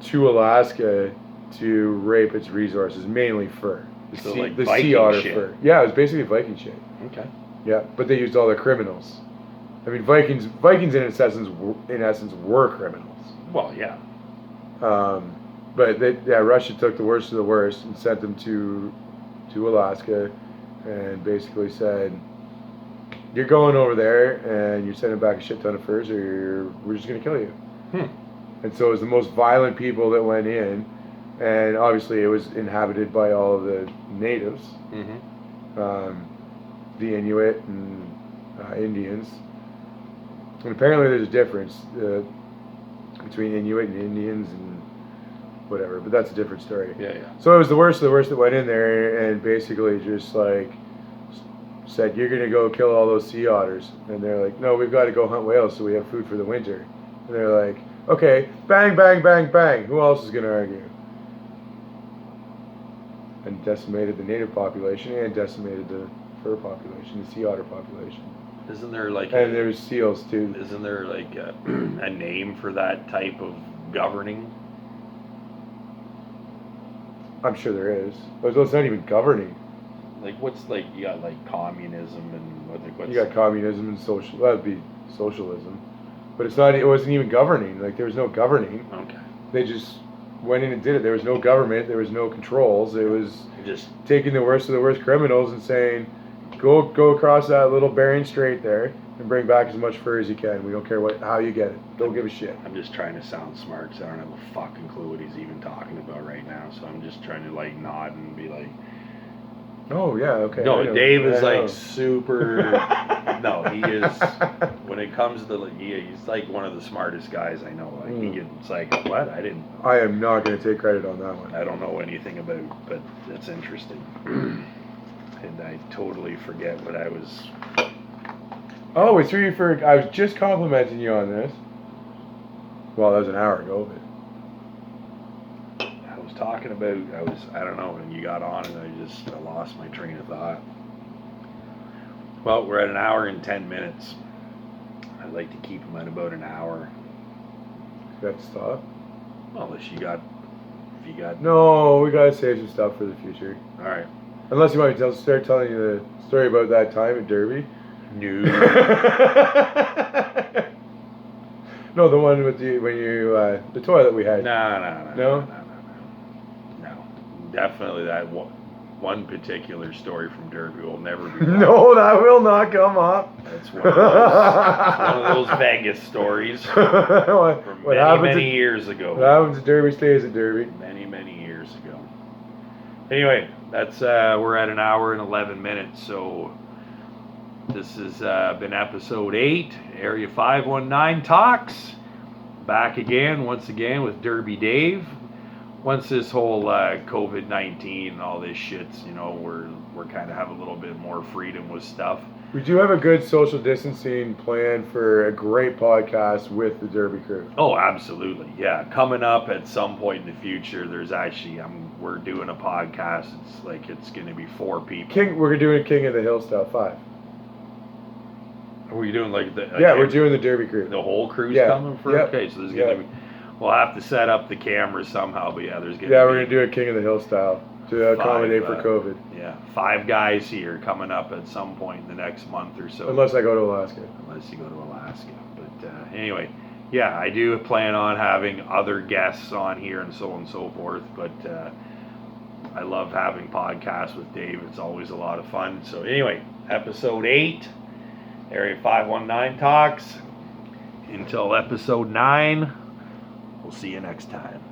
to Alaska to rape its resources, mainly fur. The sea otter fur. Yeah, it was basically Viking shit. Okay. Yeah, but they used all the criminals. I mean, Vikings in essence were criminals. Well, yeah. But Russia took the worst of the worst and sent them to Alaska, and basically said, "You're going over there, and you're sending back a shit ton of furs, or we're just gonna kill you." And so it was the most violent people that went in, and obviously it was inhabited by all of the natives, the Inuit and Indians. And apparently there's a difference. between Inuit and Indians and whatever. But that's a different story. Yeah. So it was the worst of the worst that went in there and basically just like said, "You're gonna go kill all those sea otters," and they're like, "No, we've got to go hunt whales so we have food for the winter." And they're like, "Okay, bang, bang, bang, bang. Who else is gonna argue?" And decimated the native population and decimated the fur population, the sea otter population. Isn't there like And there's seals too. Isn't there like a name for that type of governing? I'm sure there is. But it's not even governing. Like what's like you got like communism and what's You got communism and social. That would be socialism. But it's not. It wasn't even governing. Like there was no governing. okay. They just went in and did it. There was no government. There was no controls. It was Just taking the worst of the worst criminals and saying, go across that little Bering Strait there and bring back as much fur as you can. We don't care how you get it. Don't give a shit. I'm just trying to sound smart because I don't have a fucking clue what he's even talking about right now. So I'm just trying to like nod and be like, Oh yeah, okay. I no, know. Dave is I know. like super. No, he is. When it comes to like, he's like one of the smartest guys I know. Like it's like what I didn't. I am not going to take credit on that one. I don't know anything about, but it's interesting. And I totally forget what I was. Oh, it's really for. I was just complimenting you on this. Well, that was an hour ago, but. I was talking about. I don't know, and you got on, and I lost my train of thought. Well, we're at an hour and 10 minutes. I'd like to keep them at about an hour. You have to stop. Well, if you got. No, we gotta save some stuff for the future. All right. Unless you want me to start telling you the story about that time at Derby. No. No, the one with the toilet we had. No. Definitely that one particular story from Derby will never be. No, that will not come up. That's one of those Vegas stories from many years ago. What happens at Derby stays at Derby. Many years ago. Anyway, that's we're at an hour and 11 minutes, so this has been episode 8, Area 519 Talks. Back again, once again with Derby Dave. Once this whole COVID-19 and all this shit's, we're kind of have a little bit more freedom with stuff. We do have a good social distancing plan for a great podcast with the Derby crew. Oh, absolutely. Yeah. Coming up at some point in the future, there's actually, we're doing a podcast. It's going to be 4 people. We're doing King of the Hill style 5. Are we doing we're doing the Derby crew. The whole crew's Yeah. coming for Yep. Okay, so there's going to be, we'll have to set up the cameras somehow, but yeah, there's going to be. Yeah, we're going to do a King of the Hill style to accommodate for COVID. Yeah, 5 guys here coming up at some point in the next month or so. Unless I go to Alaska. Unless you go to Alaska. But anyway, yeah, I do plan on having other guests on here and so forth. But I love having podcasts with Dave. It's always a lot of fun. So anyway, episode 8, Area 519 Talks. Until episode 9, we'll see you next time.